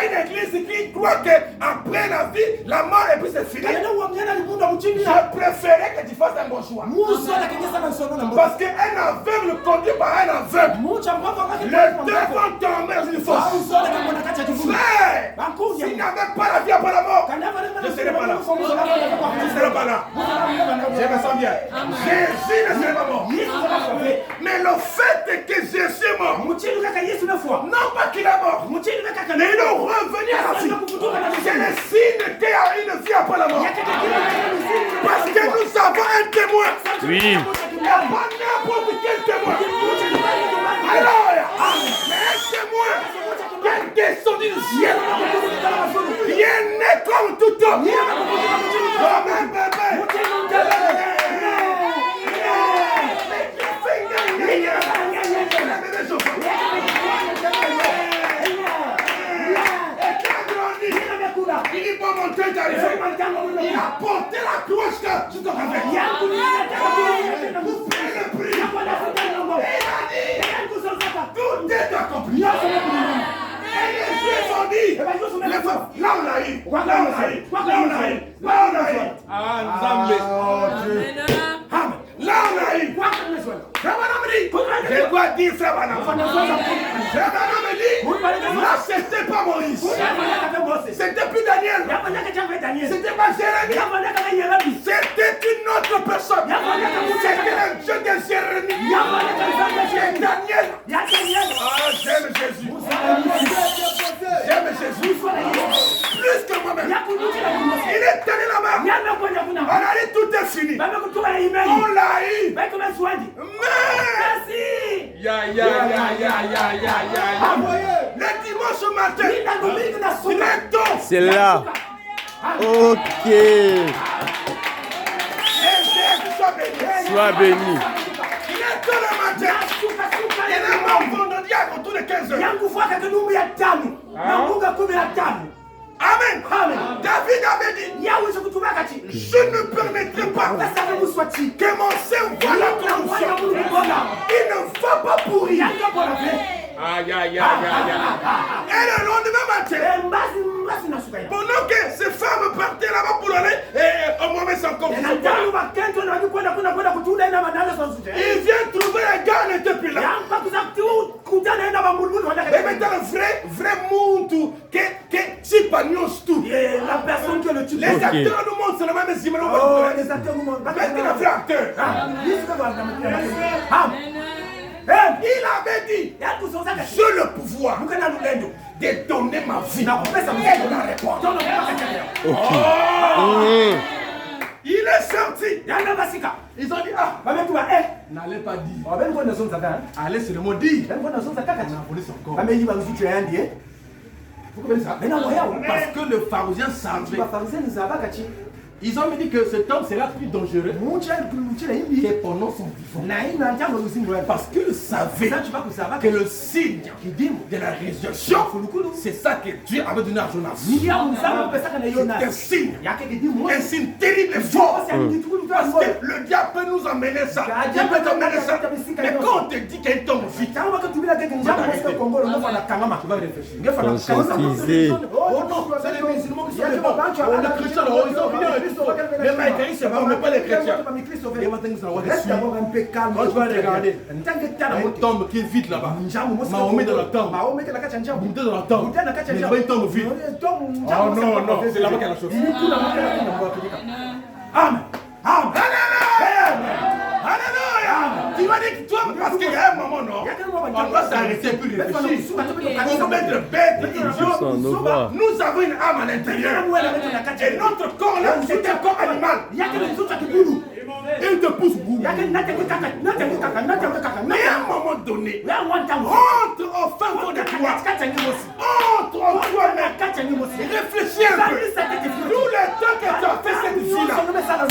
une église qui croit qu'après la vie, la mort et puis c'est fini, je préférais que tu fasses un bon choix. Parce qu'un aveugle conduit par un aveugle. Les deux vont tomber dans une fosse. Frère, s'il n'y avait pas la vie après la mort, je ne serais pas là. Je ne serais pas là. Je me sens bien. Jésus ne serait pas mort. Mais le fait que Jésus est mort, non pas qu'il est mort, mais il est revenu à la vie. C'est le signe qu'il y a une vie après la mort. Parce que nous avons un témoin. Oui. Il n'y a pas n'importe quel témoin. Alléluia. Mais un témoin qui est descendu du ciel. Qui est né comme tout homme. Comme un bébé. Il dit pas mon temps d'arriver. Il a porté la croix jusqu'au réveil. Vous payez le prix. Il a dit tout est accompli. Et les yeux sont dit. Là on a eu. Là on a eu. Là on a eu. Là on a eu. Ah, Dieu. Là on a eu. Frère Bana me dit. Je dois dire Frère Bana. Frère Bana me dit. Là c'était pas Moïse. C'était plus Daniel. C'était pas Jérémie. C'était une autre personne. C'était un Dieu de Jérémie. C'était Daniel. Il y a Daniel. Ah, j'aime Jésus. J'aime Jésus. Plus que moi-même. Il est allé là-bas. On a dit tout est fini. On l'a eu. Mais. Ya. Le dimanche matin. Très tôt. C'est là. Ok. Sois béni. Il est tôt le matin. Il est mort vendredi autour de 15h. Amen. David avait dit, je ne permettrai pas que mon sein voie la corruption. Il ne va pas pourrir. Aïe. Et le lendemain matin, pendant que ces femmes partaient là-bas pour aller au moment sans corruption, il vient trouver un gars n'était plus là. Et maintenant, vrai monde que si pagnos tout. La personne qui le tue. Les acteurs nous montrent c'est le même zinc. Les acteurs nous montrent. Mais il a fait acteur. Il avait dit, j'ai le pouvoir de donner ma vie. Il est sorti. Ils ont dit, n'allez pas dire. Allez seulement dire. Parce que le pharisien savait. Ils ont dit que cet homme sera plus dangereux que pendant son vivant. Parce qu'ils savaient que le signe de la résurrection, c'est ça que Dieu avait donné à Jonas. C'est un signe terrible et fort. Parce que le diable peut nous emmener ça. Il peut t'emmener ça. Mais quand on te dit qu'elle tombe vite, tu vas réfléchir. Conscientiser. Oh non, c'est les musulmans qui sont les bons. Les chrétiens, ils sont venus. Les maïcaïs, c'est bon, mais pas les chrétiens. Reste d'abord un peu calme. Quand tu vas regarder, une tombe qui est vide là-bas. Mahomet dans la tombe. Bouddha dans la tombe. Mais il tombe vide. Oh non, c'est là-bas qu'il y a la chose. Amen. Alléluia. Tu vas dire que toi, parce qu'il y a un moment, non, on doit s'arrêter plus réfléchir. On va mettre bête, idiot. Nous avons une âme à l'intérieur. Et notre corps là, c'est un corps animal. Il te pousse boum. Mais à un moment donné, entre au fin fond de toi. Entre en toi-même. Réfléchis un peu. Tout le temps que tu as fait cette vie-là,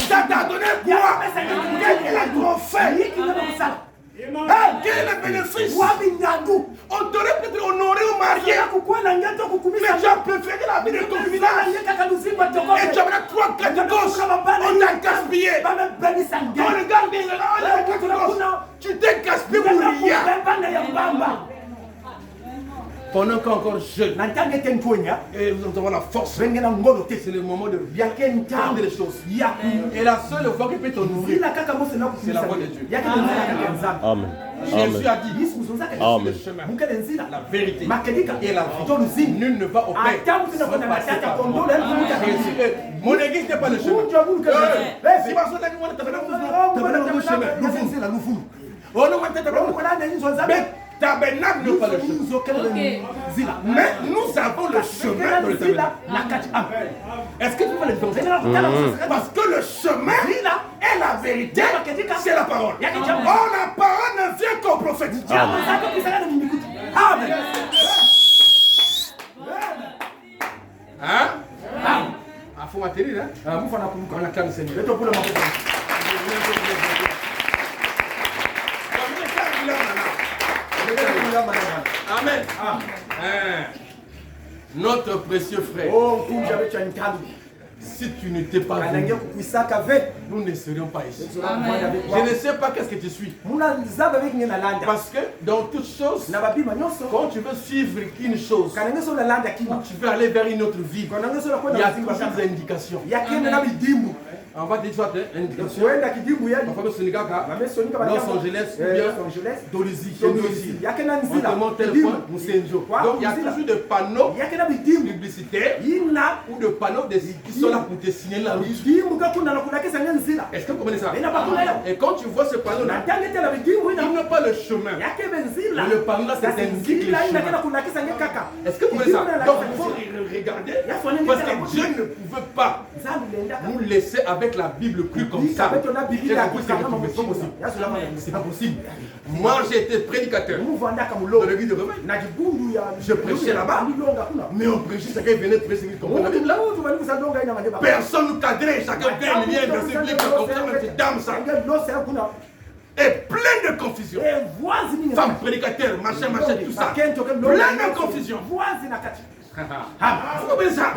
ça t'a donné quoi? Quel est le trophée? Quel est le bénéfice? On t'aurait peut-être honoré ou marié. Mais tu as préféré la vie de ton village. Et tu as 3-4 gosses. On t'a gaspillé. On regarde là, tu t'es gaspillé pour rien. Pendant qu'encore jeune, et nous avons la force, c'est le moment de bien prendre les choses. Et la seule fois qui peut te nourrir, c'est la voix de Dieu. Amen. Jésus a dit, Amen. le chemin, la vérité et la vie. Nul ne va au Père. Mon église n'est pas le chemin. Si ma soeur a dit, tabernacle n'est pas le chemin. Mais nous avons le chemin de tabernacle. Est-ce que tu vois les différences? Parce que le chemin et la vérité, c'est la parole. Or, la parole ne vient qu'au prophète. Amen. Hein? Ah, faut m'atterrir, hein? On acclame le Seigneur. Amen. Notre précieux frère, si tu n'étais pas venu, nous ne serions pas ici. Je ne sais pas qu'est-ce que tu suis. Parce que dans toutes choses, quand tu veux suivre une chose, tu veux aller vers une autre vie, il y a toujours des indications. On va dire soit une direction. Kuenda kidimu yani. On va faire Sénégal, Bamesonika Los banyama. Angeles, ou bien Los Angeles. Dolisie, chez nous ici. Yakena On nzila. te montre tel point, nous c'est un jour. Donc il y a toujours des panneaux Yakena bidimu. publicitaires Yina. ou des panneaux qui sont là pour te signaler la route. Bidimu kakuna nakulakisa nzila. Est-ce que vous comprenez ça? Bena bakula yo. Et quand tu vois ce panneau-là, Natangete la bidimu ina. il n'a pas le chemin. Yake benzila. Le panneau là, c'est indiqué le Ina chemin. kana kulakisa ngekaka. Est-ce que vous comprenez ça? Donc il faut regarder parce que Dieu ne pouvait pas nous laisser avec la Bible crue comme ça. C'est pas possible. Moi j'ai été prédicateur dans l'église de Romain. Je prêchais là-bas. Mais on prêchait, chacun venait prêcher comme la Bible là. Personne ne cadrait, chacun venait un lien dans cette Bible comme ça, même cette dame ça. Et plein de confusion. Femme prédicateur, machin, tout ça. Plein de confusion. Vous comprenez ça?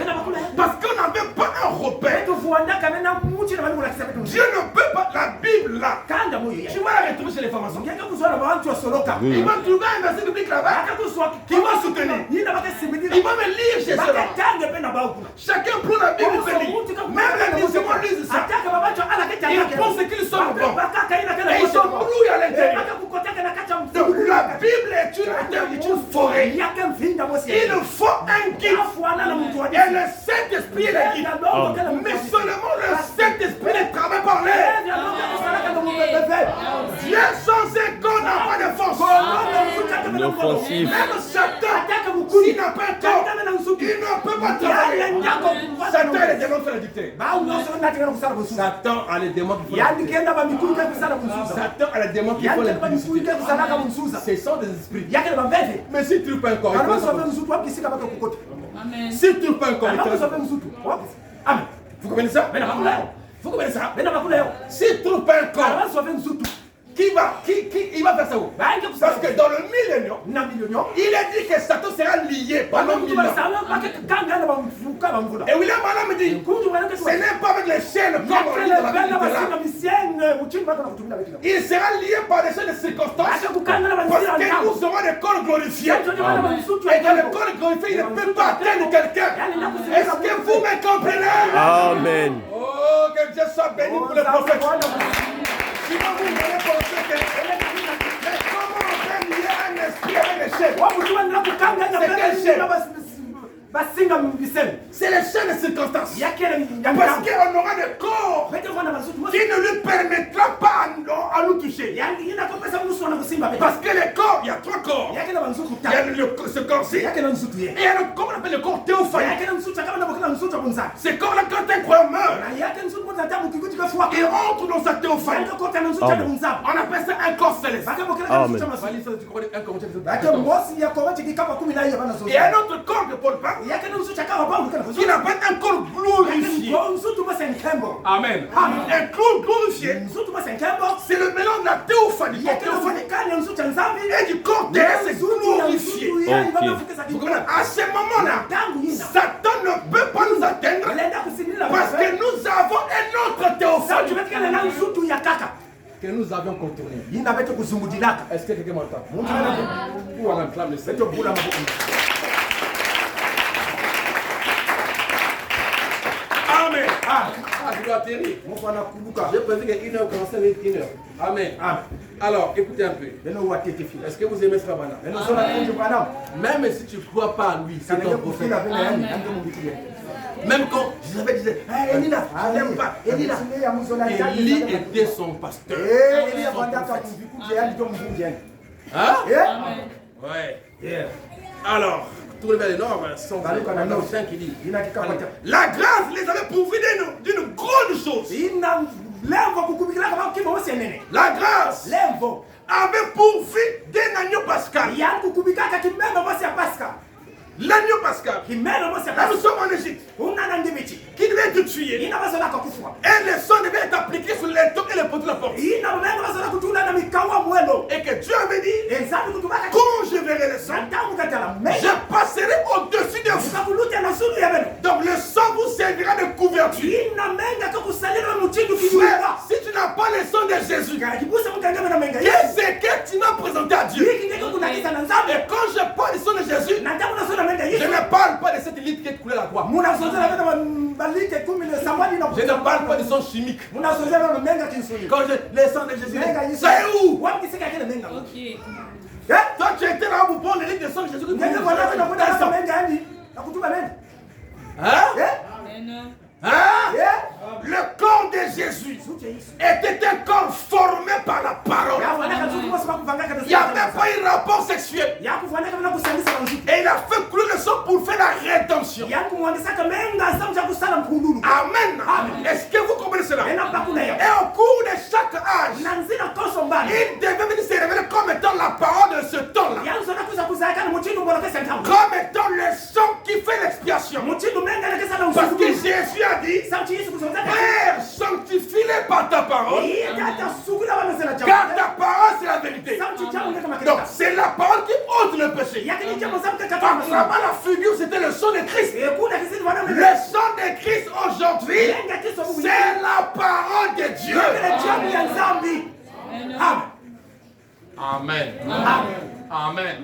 Parce qu'on n'avait pas un repère. Dieu ne peut pas, la Bible là. Tu vas la retrouver chez les formations. Il va trouver un verset biblique là-bas qui va soutenir. Il va me lire chez cela. Chacun prend la Bible et lit. Même les musulmans lisent ça. Ils pensent qu'ils sont bons. Et ils sont brouillés à l'intérieur. Donc la Bible est une forêt. Il faut un guide. Et le Saint-Esprit est le guide. Mais seulement le Saint-Esprit ne travaille par l'air. Dieu sans un corps n'a pas de force. Inoffensif. Même Satan, s'il n'a pas un corps, il ne peut pas travailler. Satan a les démons qui le dicter. Satan a les démons qui font Satan a les démons qui font les publicités. Ce sont des esprits. Mais si tu ne pas un corps, si tu ne pas un corps, vous comprenez ça? Vous comprenez ça? Si tu ne pas un corps, il va faire ça où? Parce que dans le millénium, il a dit que Satan sera lié pendant 1000 ans. Et William Branham dit, ce n'est pas avec les chaînes comme on dit dans la Bible. Il sera lié par des chaînes de circonstances. Parce que nous serons des corps glorifiés. Et dans le corps glorifié, il ne peut pas atteindre quelqu'un. Est-ce que vous me comprenez? Amen. Oh, que Dieu soit béni pour les prophètes. Sinon vous allez penser que... Mais comment on peut lier un esprit avec les chaînes? C'est quelle chaîne? C'est les chaînes de circonstances. Parce qu'on aura des corps qui ne lui permettra pas à nous toucher. Parce que les corps, il y a 3 corps. Il y a ce corps-ci. Et il y a comment on appelle le corps théophanique. Ce corps-là, quand un croyant meurt, il rentre dans sa théophanie. On appelle ça un corps céleste. Et un autre corps que Paul parle, qui n'a pas un corps glorifié. Amen. Un corps glorifié, c'est le mélange de la théophanie et du corps terrestre glorifié. À ce moment-là, Satan ne peut pas nous atteindre parce que nous avons un autre théophanie que nous avions contourné. Est-ce que quelqu'un m'entend? Ou on acclame le Seigneur. Amen. Je dois atterrir. Je pensais qu'une heure commençait avec 1 heure. Amen. Alors, écoutez un peu. Est-ce que vous aimez ce rabbin? Même si tu ne crois pas à lui, c'est ton prophète. Même quand je disais, Elina, je n'aime pas. Élie était son pasteur. Hein? Ouais. Alors, tournez vers le nord, son frère qui dit, la grâce les avait pourvus d'une grande chose. La grâce avait pourvu d'un agneau pascal. L'agneau pascal. Là nous sommes en Égypte. Qui devait être tué. Et le sang devait être appliqué sur les toits et les poteaux de la porte. Et que Dieu avait dit, quand je verrai le sang, je passerai au-dessus de vous. Donc le sang vous servira de couverture. Frère, si tu n'as pas le sang de Jésus, qu'est-ce que tu m'as présenté à Dieu? Et quand je parle du sang de Jésus, je ne parle pas de cette élite qui est couler la croix. Je Je ne parle pas de sang chimique. Quand je, le sang de Jésus, c'est où? Toi, tu étais là pour prendre le litre de sang de Jésus. Le corps de Jésus était un corps formé par la parole. Il n'y avait pas eu rapport sexuel. Et il a fait couler le sang pour faire la rédemption. Amen. Est-ce que vous comprenez cela? Et au cours de chaque âge, il devait venir se révéler comme étant la parole de ce temps-là. Comme étant le sang qui fait l'expiation. Parce que Jésus a dit, Père, sanctifie-les par ta parole. Car ta parole, c'est la vérité. Donc, c'est la parole qui ôte le péché. Apparemment, la figure, c'était le sang de Christ. Le sang de Christ aujourd'hui, c'est la parole de Dieu. Amen. Amen.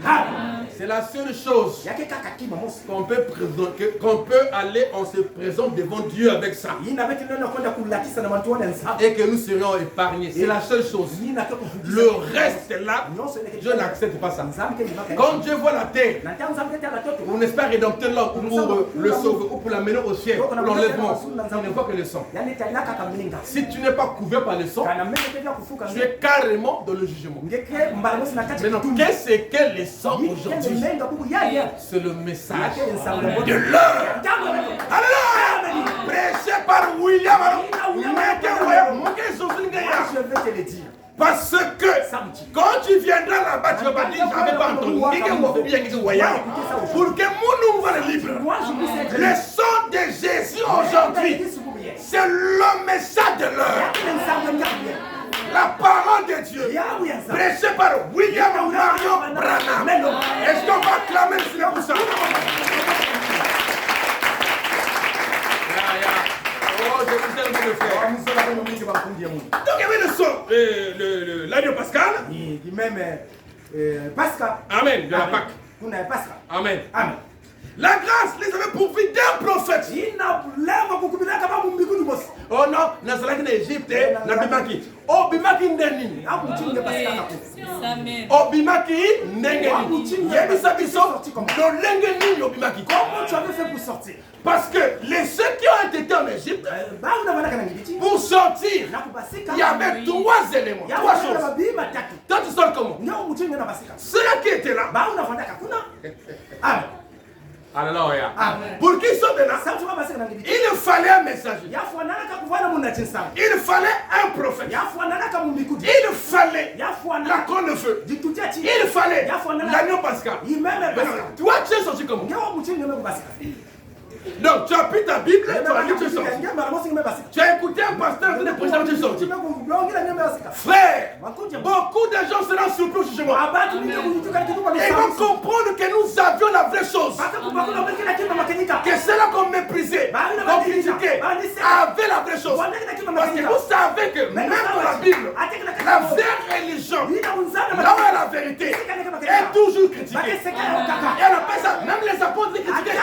C'est la seule chose qu'on peut aller, on se présente devant Dieu avec ça. Et que nous serions épargnés. C'est la seule chose. Le reste là, je n'accepte pas ça. Quand Dieu voit la terre, on n'est pas rédempteur là pour le sauver ou pour l'amener au ciel, pour l'enlèvement. Il ne voit que le sang. Si tu n'es pas couvert par le sang, tu es carrément dans le jugement. Maintenant, qu'est-ce que le sang aujourd'hui? C'est le message de l'heure. Alléluia! Prêché par William. Je vais te le dire. Parce que quand tu viendras là-bas, tu vas pas dire j'avais pas entendu. Pour que mon nom soit libre. Le sang de Jésus aujourd'hui, c'est le message de l'heure. La parole de Dieu, prêché par William Marion Branham. Est-ce qu'on va clamer le Seigneur pour ça? Oh, je vous aime, le frère. Donc, il y avait le son, l'agneau pascal. Même Pascal. Amen, de la Pâque. Amen. Amen. La grâce les avait pourvus d'un prophète. Oh non, Nazareth en Égypte, na Bimaki. Oh Bimaki ndeni. Oh Bimaki ndeni. Yebisa biso, no lengeni yo Bimaki. Comment tu avais fait pour sortir? Parce que ceux qui ont été en Égypte, pour sortir, il y avait trois éléments, trois choses. Toi tu sors comment? Ceux-là qui étaient là. Amen. Alléluia. Pour qu'ils sortent de là, il fallait un messager. Il fallait un prophète. Il fallait la corne de feu. Il fallait l'agneau pascal. Toi, tu es sorti comment? Donc, tu as pris ta Bible, tu as lu, tu es sorti. Tu as écouté un pasteur qui te présentait, tu es sorti. Frère, beaucoup de gens seront surpris chez moi. Ils vont comprendre que nous avions la vraie chose. Que ceux-là qu'on méprisait, qu'on critiquait, avaient la vraie chose. Parce que vous savez que même dans la Bible, la vraie religion, là où est la vérité, est toujours critiquée. Et on appelle ça, même les apôtres critiquaient.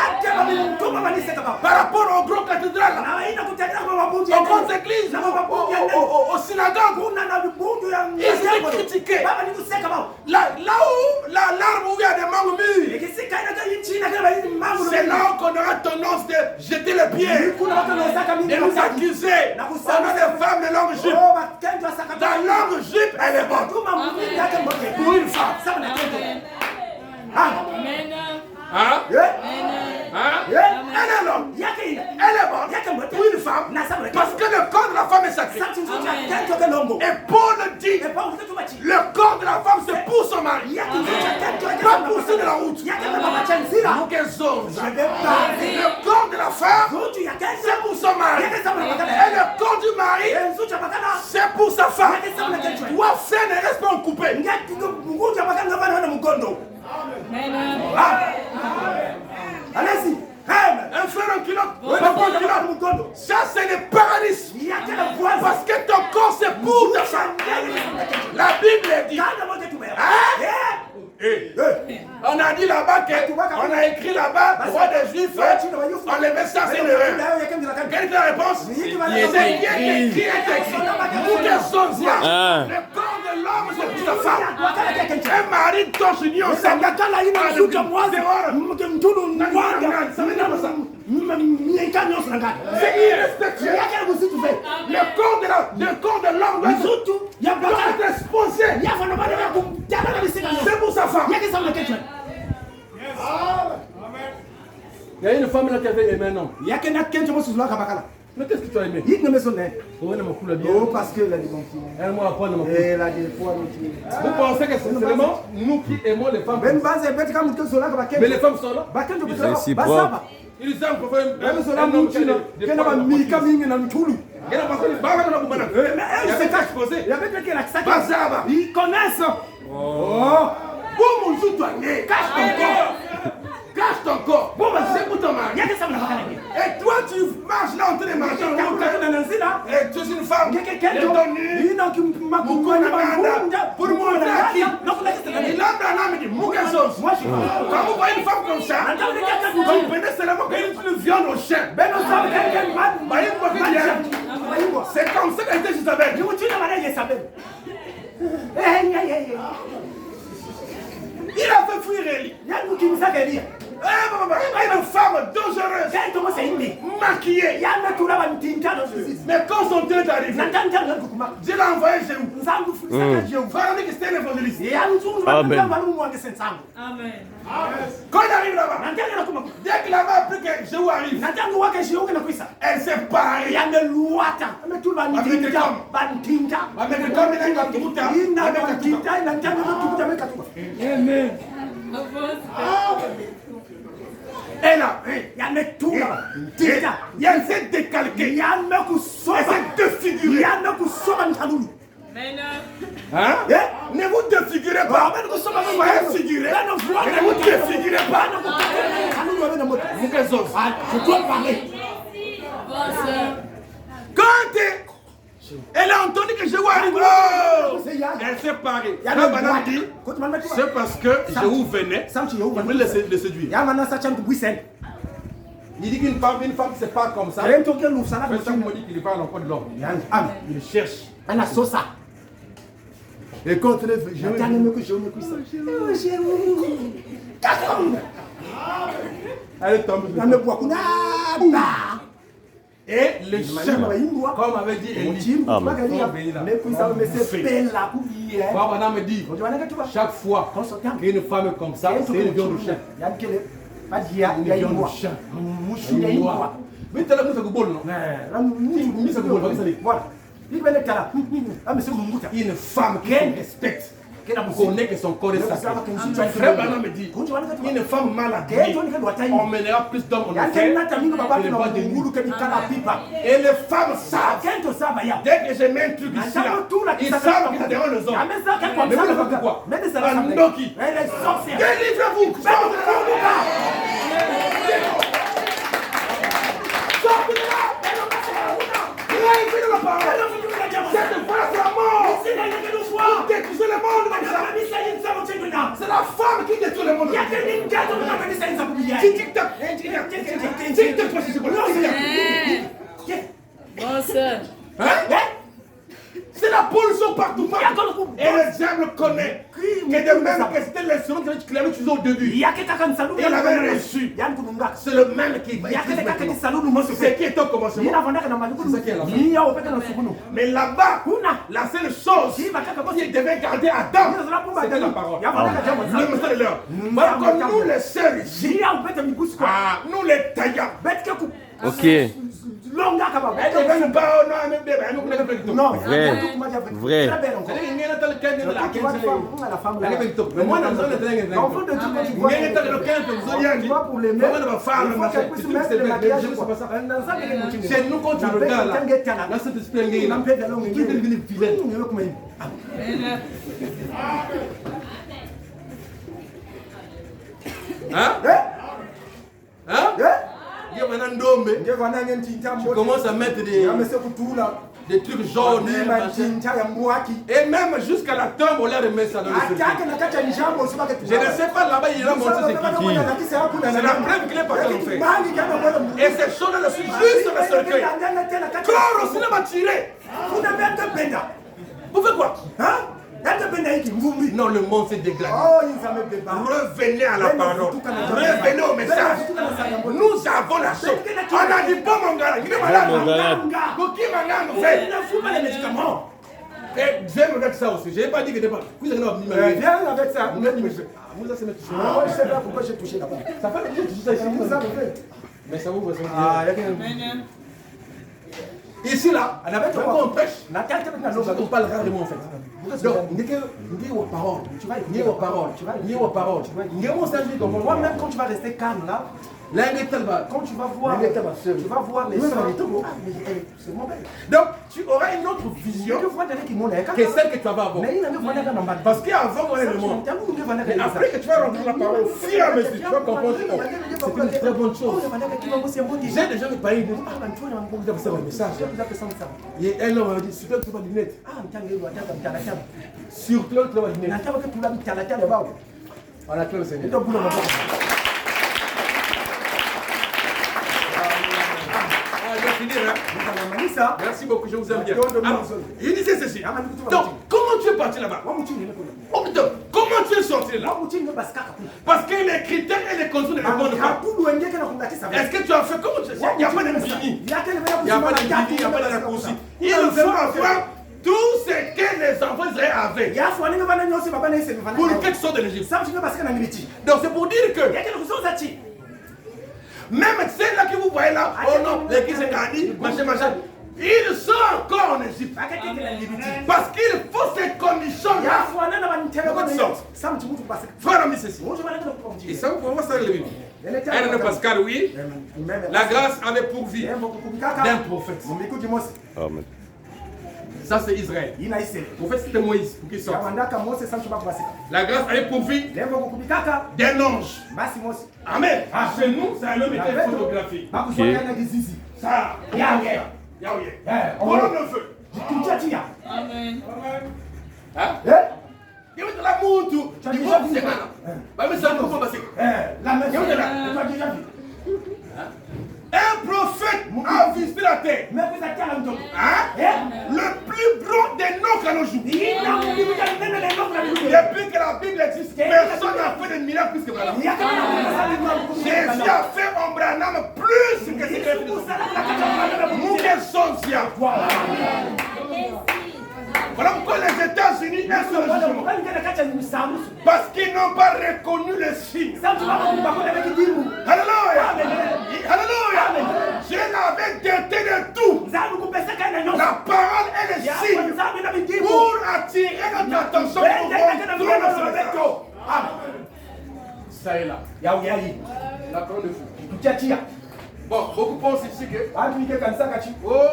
Par rapport aux grandes cathédrales, aux grandes églises, aux synagogues, ils étaient critiqués. Là où l'arbre où il y a des mangues mûres, c'est là qu'on aura tendance de jeter les pieds, de nous accuser. On a des femmes de longue jupe. La longue jupe, elle est bonne. Pour une femme. Hein? Elle est longue. Elle est bonne pour une femme. Parce que le corps de la femme est sacré. Et Paul dit, le corps de la femme c'est pour son mari. Pas pour ceux de la route. Le corps de la femme c'est pour son mari. Et le corps du mari c'est pour sa femme. Toi frère ne reste pas en coupé. Allez-y. Un frère en culotte, papa en culotte. Ça c'est le paradis. Parce que ton corps c'est pour ta femme. La Bible dit. On a dit là-bas on a écrit là-bas Baraba, roi des Juifs, enlever ça, c'est une erreur. Quelle est la réponse? C'est qui est écrit? Le corps de l'homme, c'est pour sa femme. Un mari torche union ensemble. C'est irrespectueux. Le corps de l'homme doit être exposé. C'est pour sa femme. Il y a une femme là qui avait aimé un homme. Mais qu'est-ce que tu as aimé? Oh, parce que la dimension. Elle a des fois. Vous pensez que c'est vraiment nous qui aimons les femmes? Mais les femmes sont là. C'est propre. Ils aiment pour faire un homme qui ils connaissent. Cache ton corps. Bon, c'est pour ton mari. Et toi, tu marches là en train de marcher. Et tu es une femme. Pour montrer à qui? Il a dit, quand vous voyez une femme comme ça, comprenez seulement qu'elle utilise viande au chien. C'est comme ça qu'elle était Isabelle. Il a fait fuir Élie. Une femme dangereuse, maquillée. Mais quand son temps est arrivé, Dieu l'a envoyé chez vous. Pharaon dit que c'était un évangéliste. Amen. Quand il arrive là-bas, dès qu'il avait appris que Jéhu arrive, elle s'est parée. Elle a elle s'est décalquée. Elle s'est défigurée. Hein? Ne vous défigurez pas. Soyez figurés. Ne vous défigurez pas. Je dois parler. Quand elle a entendu que Jéhu arrive, elle s'est parée. C'est parce que Jéhu venait, il voulait le séduire. Il dit qu'une femme c'est pas comme ça. Mais ça me dit qu'il parle encore de l'homme. Il cherche. Et quand elle tombe. Et les chefs, comme avait dit Élie, me dit, chaque fois qu'une femme est comme ça, c'est une viande de chien. Une viande de chien. Mais tu as la mousse à Goubol, non? Une femme qui respecte, qui connaît que son corps est sacré. Frère Bana me dit, une femme mal habillée, on mènera plus d'hommes en enfer. Et les femmes savent. Dès que je mets un truc ici, là, ils savent que ça dérange les hommes. Mais vous le faites pourquoi? Andoki. Délivrez-vous. C'est la femme qui détruit le monde. C'est la pollution partout. Et le diable connaît que de même que c'était l'instrument qu'il avait utilisé au début. Il avait reçu. C'est le même qui c'est qui est au commencement. C'est ça qui est la fin. Mais là-bas, la seule chose qui devait garder Adam, c'était la parole. Le message de l'heure. Comme nous les sœurs ici, nous les taillons. Ok. Non, Vrai. Vrai. C'est nous quand tu regardes là, cet esprit qui est devenu vilain. Hein? Tu commences à mettre des des trucs jaunes. Et même jusqu'à la tombe, on leur remet ça dans le cercueil. Je ne sais pas là-bas, il a montré c'est qui. C'est la preuve qu'il est parti en fait. Et ces choses-là sont juste dans le cercueil. Corps aussi ne m'a tiré. Vous faites quoi? Non, le monde s'est dégradé. Revenez à la parole. Revenez au message. Nous avons la chose. On a dit pas mon gars. Qui est malade? Qui est malade? Et j'aime avec ça aussi. Je n'ai pas dit que tu n'es pas. Vous allez viens avec ça. Vous allez mettre je ne sais pas pourquoi j'ai touché là-bas. Ça fait que tu touches ça ici. Mais ça vous voit. Ici là, on prêche. On parle rarement en fait. Donc, ni aux paroles. Ni aux paroles. Ni aux paroles. Moi-même, quand tu vas rester calme là, quand tu vas voir les sons, c'est mauvais. Donc, tu auras une autre vision que celle que tu vas avoir. Parce qu'avant, on est le monde. Et après que tu vas rentrer la parole, au fur et à mesure, tu vas comprendre que c'est une très bonne chose. J'ai des gens qui parlent, ils disent, vous avez un message. Et un homme m'a dit, surtout que tu vas des lunettes. Surtout que tu vas des lunettes. On a clé le Seigneur. Merci beaucoup, je vous aime bien. Alors, il disait ceci. Donc, comment tu es parti là-bas? Comment tu es sorti là? Parce que les critères et les conditions ne répondent pas. Est-ce que tu as fait comment tu as fait? Il n'y a pas de bini. Il n'y a pas de bini, il n'y a pas de raccourci. Il faut avoir tout ce que les enfants d'Israël avaient pour quelque chose de l'Égypte. Donc, c'est pour dire que même celles-là que vous voyez là, oh non, l'église est gardée, machin, ils sont encore en Égypte. Parce qu'il faut ces conditions-là. Frère, ami, ceci. Et ça, vous pouvez voir ça, le Bible. Ernest Pascal, oui. La grâce avait pourvu d'un prophète. Amen. Ça, c'est Israël. Le prophète, c'était Moïse, pour qu'il sorte. La grâce avait pourvu d'un ange. Amen. Chez nous, c'est un homme qui était photographié. Ça, Yahweh. Voilà le feu. Amen. Hein? Il y a l'amour, tout. Tu vois, c'est mal. Mais ça, comment passer? Un prophète a visité la terre. Hein? Le plus grand des nôtres à nos jours. Depuis que la Bible existe, personne n'a fait de miracles plus que Branham. Jésus a fait en Branham plus que ce qu'il a fait. Nous quels sommes là. Voilà pourquoi les États-Unis sont sur le jugement. Parce qu'ils n'ont pas reconnu le signe. Alléluia. Alléluia. Je l'avais doté de tout. La parole est le signe pour attirer notre attention pour ça est là. La parole de fou. Bon, beaucoup pensent ici que oh,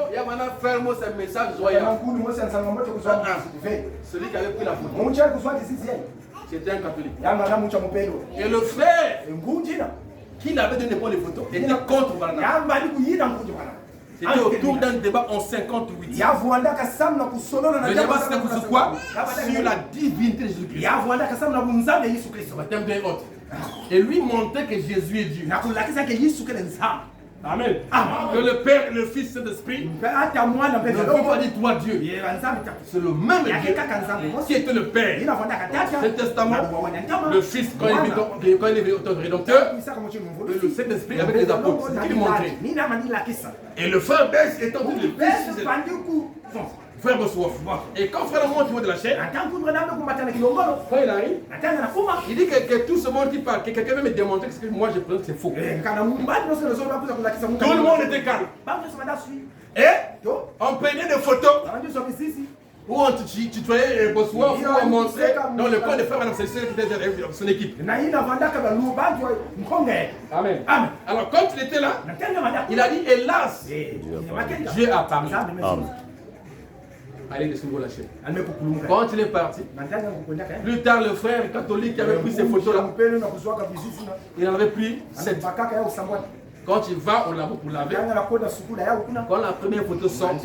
il y a maintenant frère, moi c'est un message joyeux. Celui qui avait pris la photo, c'était un catholique. Et le frère qui l'avait donné pour les photos était contre Branham. C'était autour d'un débat en 58. Le débat c'était sur quoi? Sur la divinité de Jésus-Christ. Et lui montrait que Jésus est Dieu. Amen. Que le Père et le Fils Saint-Esprit ne vont pas dire toi Dieu. C'est le même Dieu qui était le Père. Le Testament, le Fils quand il est venu au rédempteur, et le Saint-Esprit avec les apôtres. C'est ce qu'il montrait. Et le frère Bess est en train de frère Bossouf. Et quand frère monte au niveau de la chair, quand il arrive, il dit que tout ce monde qui parle, que quelqu'un veut me démontrer que moi je pense que c'est faux. Tout le monde était calme. Et on prenait des photos où on tutoyait Bossouf, où on montrait dans le corps de frère Madame Cécile qui était son équipe. Amen. Alors quand il était là, il a dit hélas, Dieu a parlé. Amen. Allez, laissez-moi la chaîne. Quand il est parti, plus tard, le frère catholique qui avait pris ces photos-là, il en avait pris 7. Quand tu vas au labo pour laver, quand la première photo sort,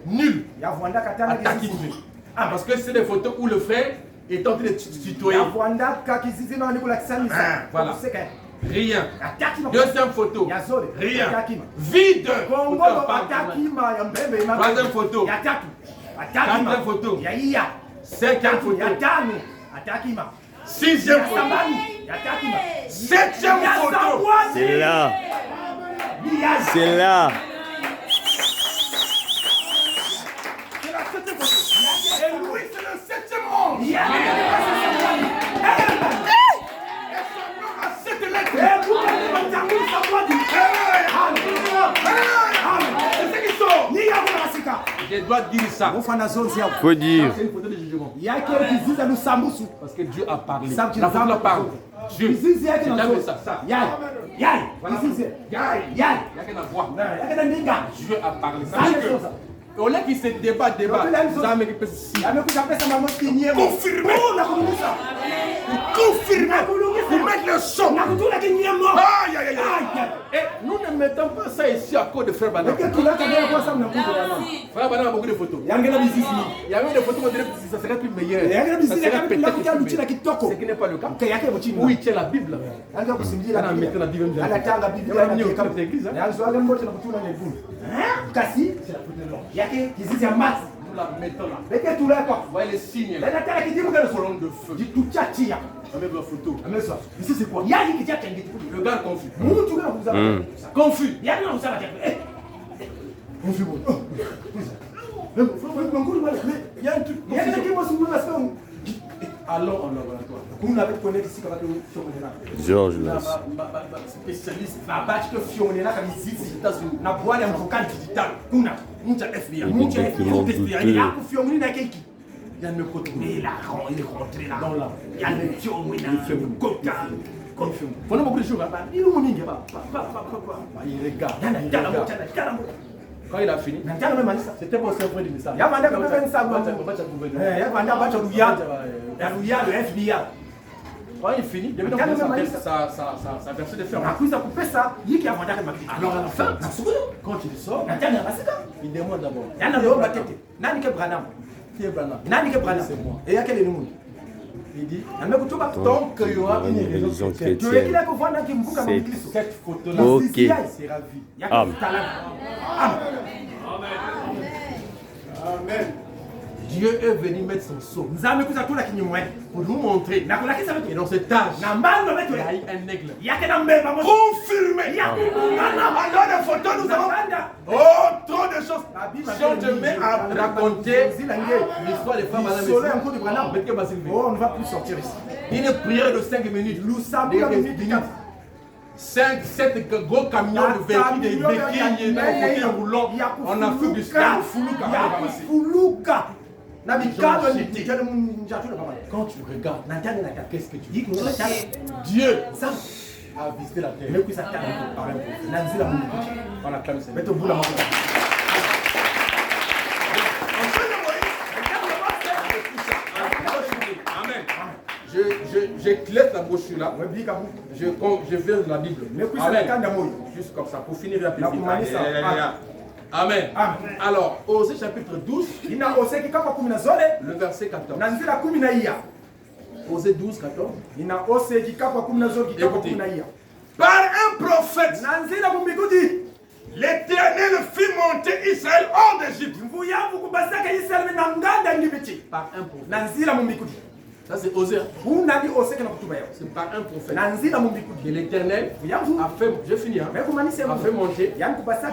nul. Attaque. Parce que c'est des photos où le frère est en train de tutoyer. Voilà. Rien. Deuxième photo. Rien. Vide. Troisième photo. Quatrième photo. Cinquième photo. Sixième photo. Septième photo. C'est là. C'est là. C'est la septième photo. Et lui, c'est le septième homme. Et son nom a 7 lettres. C'est ce qui sort. Je dois dire ça. Faut dire. C'est une photo de jugement. Parce que Dieu a parlé. La photo parle. Dieu. C'est jamais ça. Dieu a parlé. Au lieu qu'il se débat. Ça me confirmer. Confirmer. Pour mettre le son. Aïe, aïe, aïe. Et nous ne mettons pas ça ici à cause de Frère Bana. Frère Bana a beaucoup de photos. Il y a même des photos où ça serait plus meilleur. Ça serait peut-être plus meilleur. Ce qui n'est pas le cas. Oui, tu as la Bible. On a mis la Bible. Nous la mettons là. Vous voyez les signes. Colonne de feu. Avec la photo. Ici c'est quoi? Le gars confus. Confus. Il y a un truc. Allons en laboratoire. Georges là. Spécialiste. Il y a le côté. Il est rentré là. Dans là. Il y a le fion. Il faut beaucoup de choses. Il regarde. Quand il a fini, c'était pour se faire du message. Quand il finit, il devait sa version de ferme. Alors à la fin, quand il sort, il demande d'abord. Qui est Branham? C'est moi. Il dit, tant qu'il y aura une religion chrétienne, cette photo-là sera vue. Amen. Amen. Dieu est venu mettre son sceau pour nous montrer. Et dans cet âge, il y a eu un aigle. Confirmé. Dans les photos, nous avons trop de choses. Si on te met à raconter l'histoire des femmes à la maison, on ne va plus sortir ici. Une prière de 5 minutes. 5, 7 gros camions de véhicules, des béquilles, des côtés roulants en Afrique du Sud. Quand tu regardes, qu'est-ce que tu dis? Dieu a visité la terre. On acclame le Seigneur. Amen. J'éclaire la brochure là. Je viens de la Bible. Amen. Juste comme ça, pour finir rapidement. Amen. Alors, Osée chapitre 12, le verset 14. Osée 12, 14. Écoutez. Par un prophète, l'Éternel fit monter Israël hors d'Égypte. Par un prophète. Ça c'est Osée. C'est par un prophète. Et l'Éternel a fait, je finis, a fait monter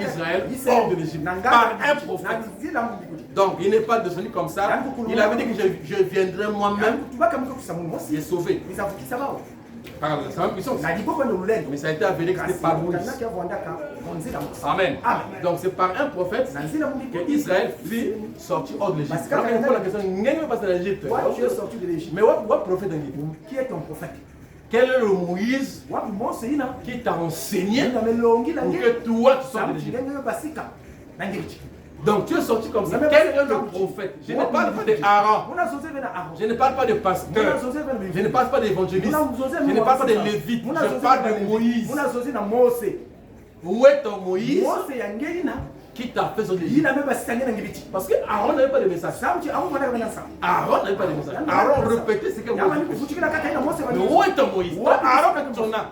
Israël hors de l'Égypte. Par un prophète. Donc il n'est pas descendu comme ça. Il avait dit que je viendrai moi-même et sauver. Par sa même puissance. Mais ça a été avéré que c'était par Moïse. Amen. Donc c'est par un prophète que Israël fit sortir hors de l'Égypte. Alors on pose la question, n'est-ce pas de l'Égypte? Mais what prophète en Égypte? Qui est ton prophète? Quel est le Moïse qui t'a enseigné pour que toi tu sortes de l'Égypte? Donc tu es sorti comme ça. Quel est le prophète? Je ne parle pas d'Aaron. Je ne parle pas de pasteur. Je ne parle pas d'évangéliste. Je ne parle pas de lévite. Je parle de Moïse. Où est ton Moïse qui t'a fait son Égypte? Parce que Aaron n'avait pas de message. Aaron n'avait pas de message. Aaron répétait ce que Moïse fait. Mais où est ton Moïse? Aaron est ton âme.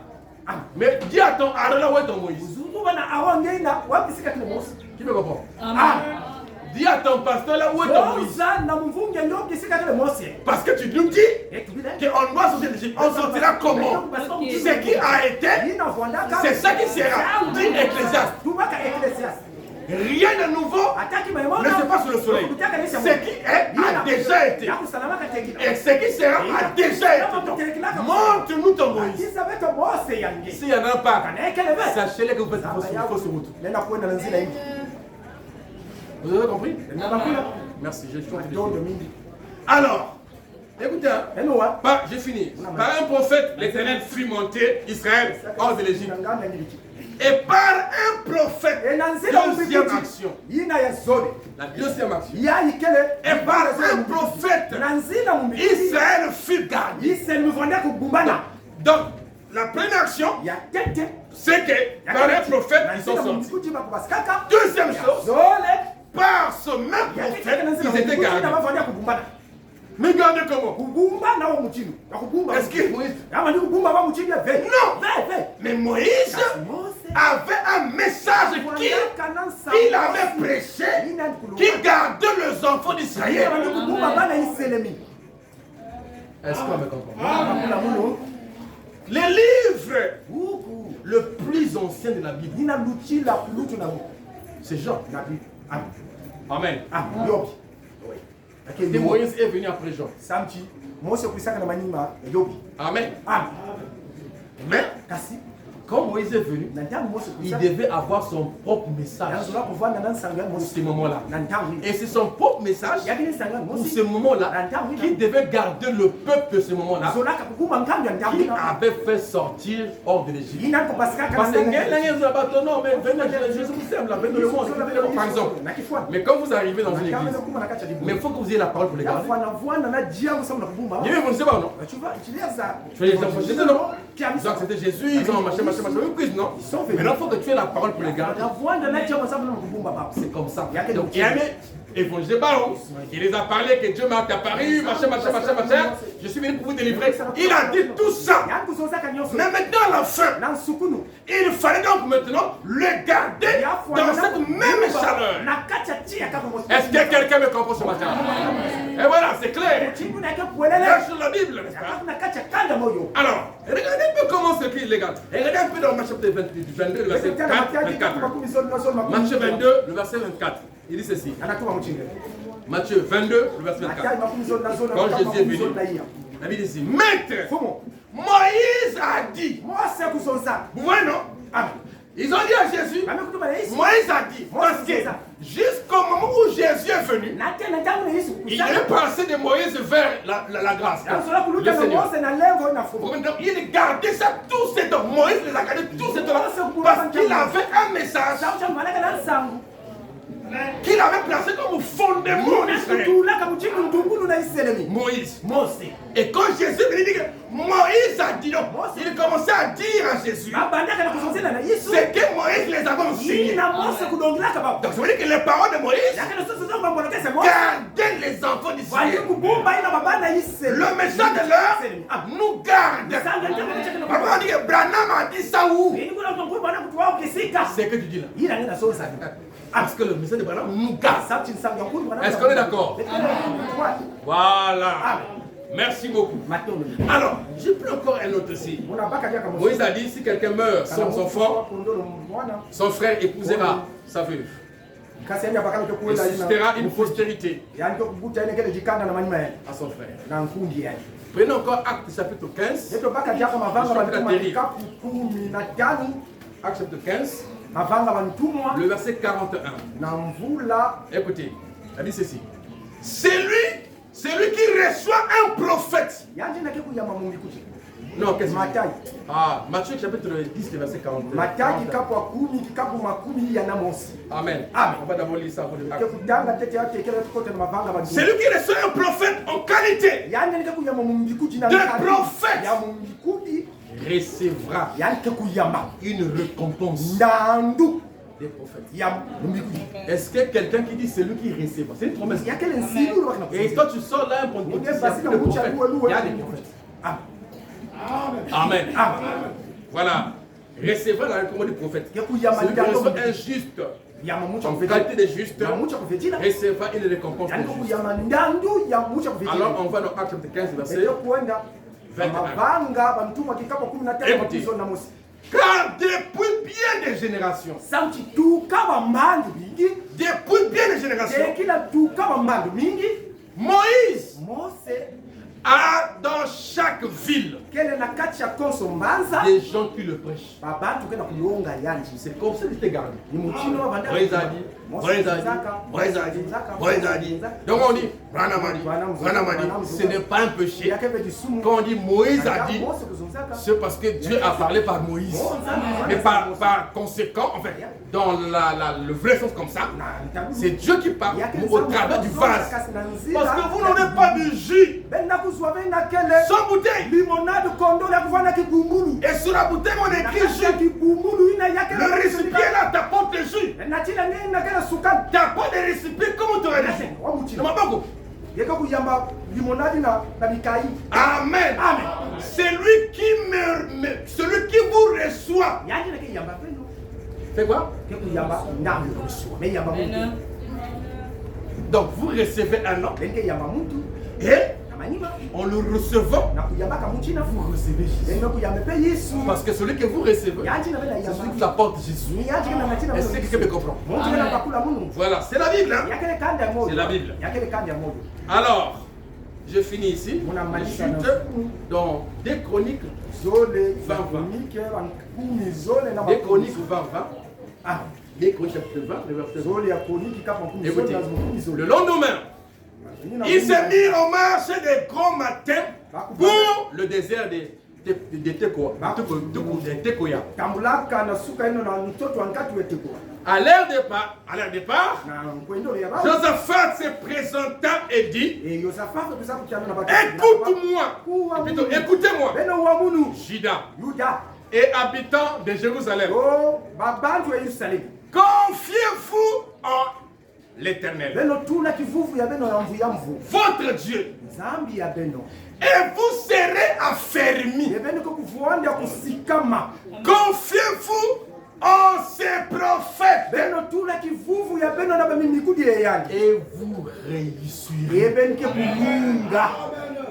Mais dis à ton Aaron là où est ton Moïse? Qui me comprend? Dis à ton pasteur là où est ton Moïse? Parce que tu nous dis qu'on doit sortir de l'Égypte. On sortira comment? Ce qui a été, c'est ça qui sera. Dit Ecclésiaste. Rien de nouveau ne se passe sous le soleil. Ce qui est a déjà été. Et ce qui sera a déjà été. Montre-nous ton Moïse. S'il n'y en a pas, sachez-le que vous faites une fausse route. Vous avez compris? Merci, je suis alors, écoutez, j'ai fini. Par un prophète, l'Éternel fit monter Israël hors de l'Égypte. Et par un prophète, deuxième action. La deuxième action. Et par un prophète, Israël fut gardé. Donc, la première action, c'est que par un prophète, ils sont sortis. Deuxième chose, par ce même prophète, ils étaient gardés. Mais gardez comment? Est-ce que Moïse? Non! Mais Moïse avait un message qu'il avait prêché, qui gardait les enfants d'Israël. Est-ce qu'on me comprend? Les livres le plus ancien de la Bible, c'est Jean. Amen. Et Moïse est venu après Jean. Amen. Mais quand Moïse est venu, il devait avoir son propre message pour ce moment-là. Et c'est son propre message pour ce moment-là qui devait garder le peuple de ce moment-là, qui avait fait sortir hors de l'Égypte. Parce que non, mais Jésus vous aime, venez le monde, par exemple. Mais quand vous arrivez dans une église, mais il faut que vous ayez la parole pour les garder. Vous ne savez pas, non? Tu fais non? Donc c'était Jésus, ils ont machin, non? Mais il faut que tu aies la parole pour les garder. C'est comme ça. Donc il y a évangile Baron. Il les a parlé que Dieu m'a apparu, machin. Je suis venu pour vous délivrer. Il a dit tout ça. Mais maintenant à la fin, il fallait donc maintenant le garder dans cette même chaleur. Est-ce que quelqu'un me comprend ce matin? Et voilà, c'est clair. Là sur la Bible, n'est-ce pas? Alors, regardez un peu comment c'est qu'il les garde. Regardez un peu dans Matthieu 22, le verset 24. Matthieu 22, le verset 24. Il dit ceci. Matthieu 22, le verset 24. Quand Jésus est venu, la Bible dit ceci. Maître, Moïse a dit. Vous voyez, non? Ils ont dit à Jésus, Moïse a dit, parce que jusqu'au moment où Jésus est venu, il est passé de Moïse vers la grâce. Le Seigneur. Il gardait ça, tout ce temps. Moïse les a gardés tout ce temps parce qu'il avait un message qu'il avait placé comme fondement d'Israël. Moïse. Et quand Jésus venait dire que Moïse a dit, il commençait à dire à Jésus c'est que Moïse les avait enseignés. Donc ça veut dire que les paroles de Moïse gardaient les enfants d'Israël. Le message de l'heure nous garde. Parfois on dit que Branham a dit ça où? C'est que tu dis là. Parce que le message de Branham nous garde. Est-ce qu'on est d'accord? Voilà. Merci beaucoup. Alors, j'ai pris encore un autre signe. Moïse a dit, si quelqu'un meurt sans enfant, son frère épousera sa veuve. Il suscitera une postérité à son frère. Prenez encore Acte chapitre 15. Acte chapitre 15. Le verset 41. Écoutez, elle dit ceci. Celui qui reçoit un prophète Non, qu'est-ce que Matthieu. Ah, Matthieu chapitre 10, le verset 42. Matthieu kikapu akumi kikapu makumi yana mosi. Amen. Amen. On va d'abord lire ça pour le Kekutanga tete yate kele kote mavanga ba. C'est lui qui reçoit un prophète en qualité. Yani nika kuyama mumbikuti na. De prophète. Ya mumbikuti Recevra yani kuyama une récompense ndandu des prophètes. ya mumbikuti. Est-ce que quelqu'un qui dit c'est lui qui recevra? C'est une promesse. Ya kele nsilu lo bakina. Et toi tu sors là un point de vue. Il y a des prophètes. Amen. Voilà. Recevra la récompense du prophète. Celui qui reçoit un juste en qualité de juste recevra une récompense de juste. Alors on va dans Acte 15 verset 21. Car depuis bien des générations, Moïse a dans chaque ville des gens qui le prêchent. C'est comme ça qu'il était gardé. Donc on dit, ce n'est pas un péché. Quand on dit Moïse a dit, c'est parce que Dieu a parlé par Moïse. Mais par conséquent, en fait, dans le vrai sens comme ça, c'est Dieu qui parle au travers du vase. Parce que vous n'aurez pas de jus sans bouteille. Et sur la bouteille, on écrit jus. Le récipient là t'apporte le jus. T'apportes des récipients comme tu aurais dit. Amen. Celui qui vous reçoit. C'est quoi? Donc vous recevez un homme. Et en le recevant, vous recevez Jésus. Parce que celui que vous recevez, c'est celui qui vous apporte Jésus. Est-ce que quelqu'un me comprend? Voilà, c'est la Bible. Hein? C'est la Bible. Alors, je finis ici. Je chute dans 2 Chroniques 20. 2 Chroniques 20. 2 Chroniques chapitre 20, le verset 20. Écoutez, le lendemain, il s'est mis en marche des grands matins pour le désert de Tekoya. À leur départ, Josaphat se présenta et dit, écoutez-moi, Juda et habitants de Jérusalem, confiez-vous en l'Éternel, votre Dieu, et vous serez affermis. Confiez-vous en ses prophètes, et vous réussirez.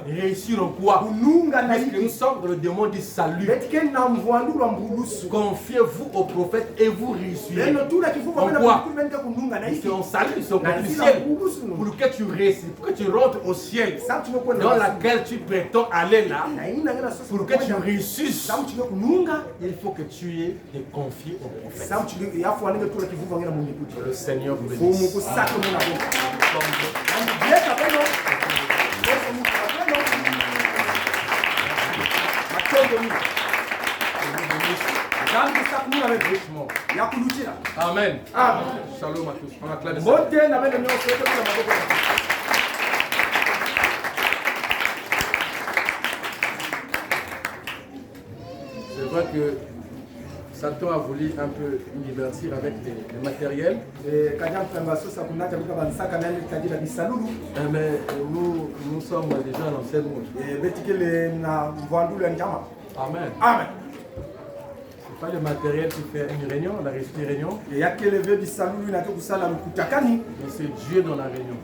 Réussir en quoi? Parce que nous sommes dans le démon du salut. Confiez-vous aux prophètes et vous réussirez. En quoi? C'est en salut, c'est au ciel. Pour que tu réussisses, pour que tu rentres au ciel, dans laquelle tu prétends aller là, pour que tu réussisses, il faut que tu aies des confiés aux prophètes. Que le Seigneur vous bénisse. Amen. Shalom à tous. On acclame. C'est vrai que Satan a voulu un peu nous divertir avec le matériel. Mais nous sommes déjà dans l'ancien monde. Amen. Amen. C'est pas le matériel qui fait une réunion, on a reçu une réunion. Mais c'est Dieu dans la réunion.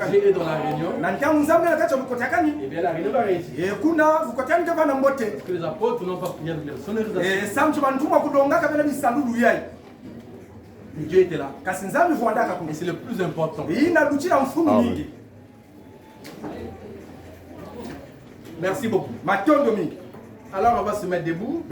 Dieu est dans la réunion. Et bien la réunion va réussir. Parce que les apôtres n'ont pas prié de la sonorisation. Dieu était là. Et c'est le plus important. Merci beaucoup. Alors on va se mettre debout.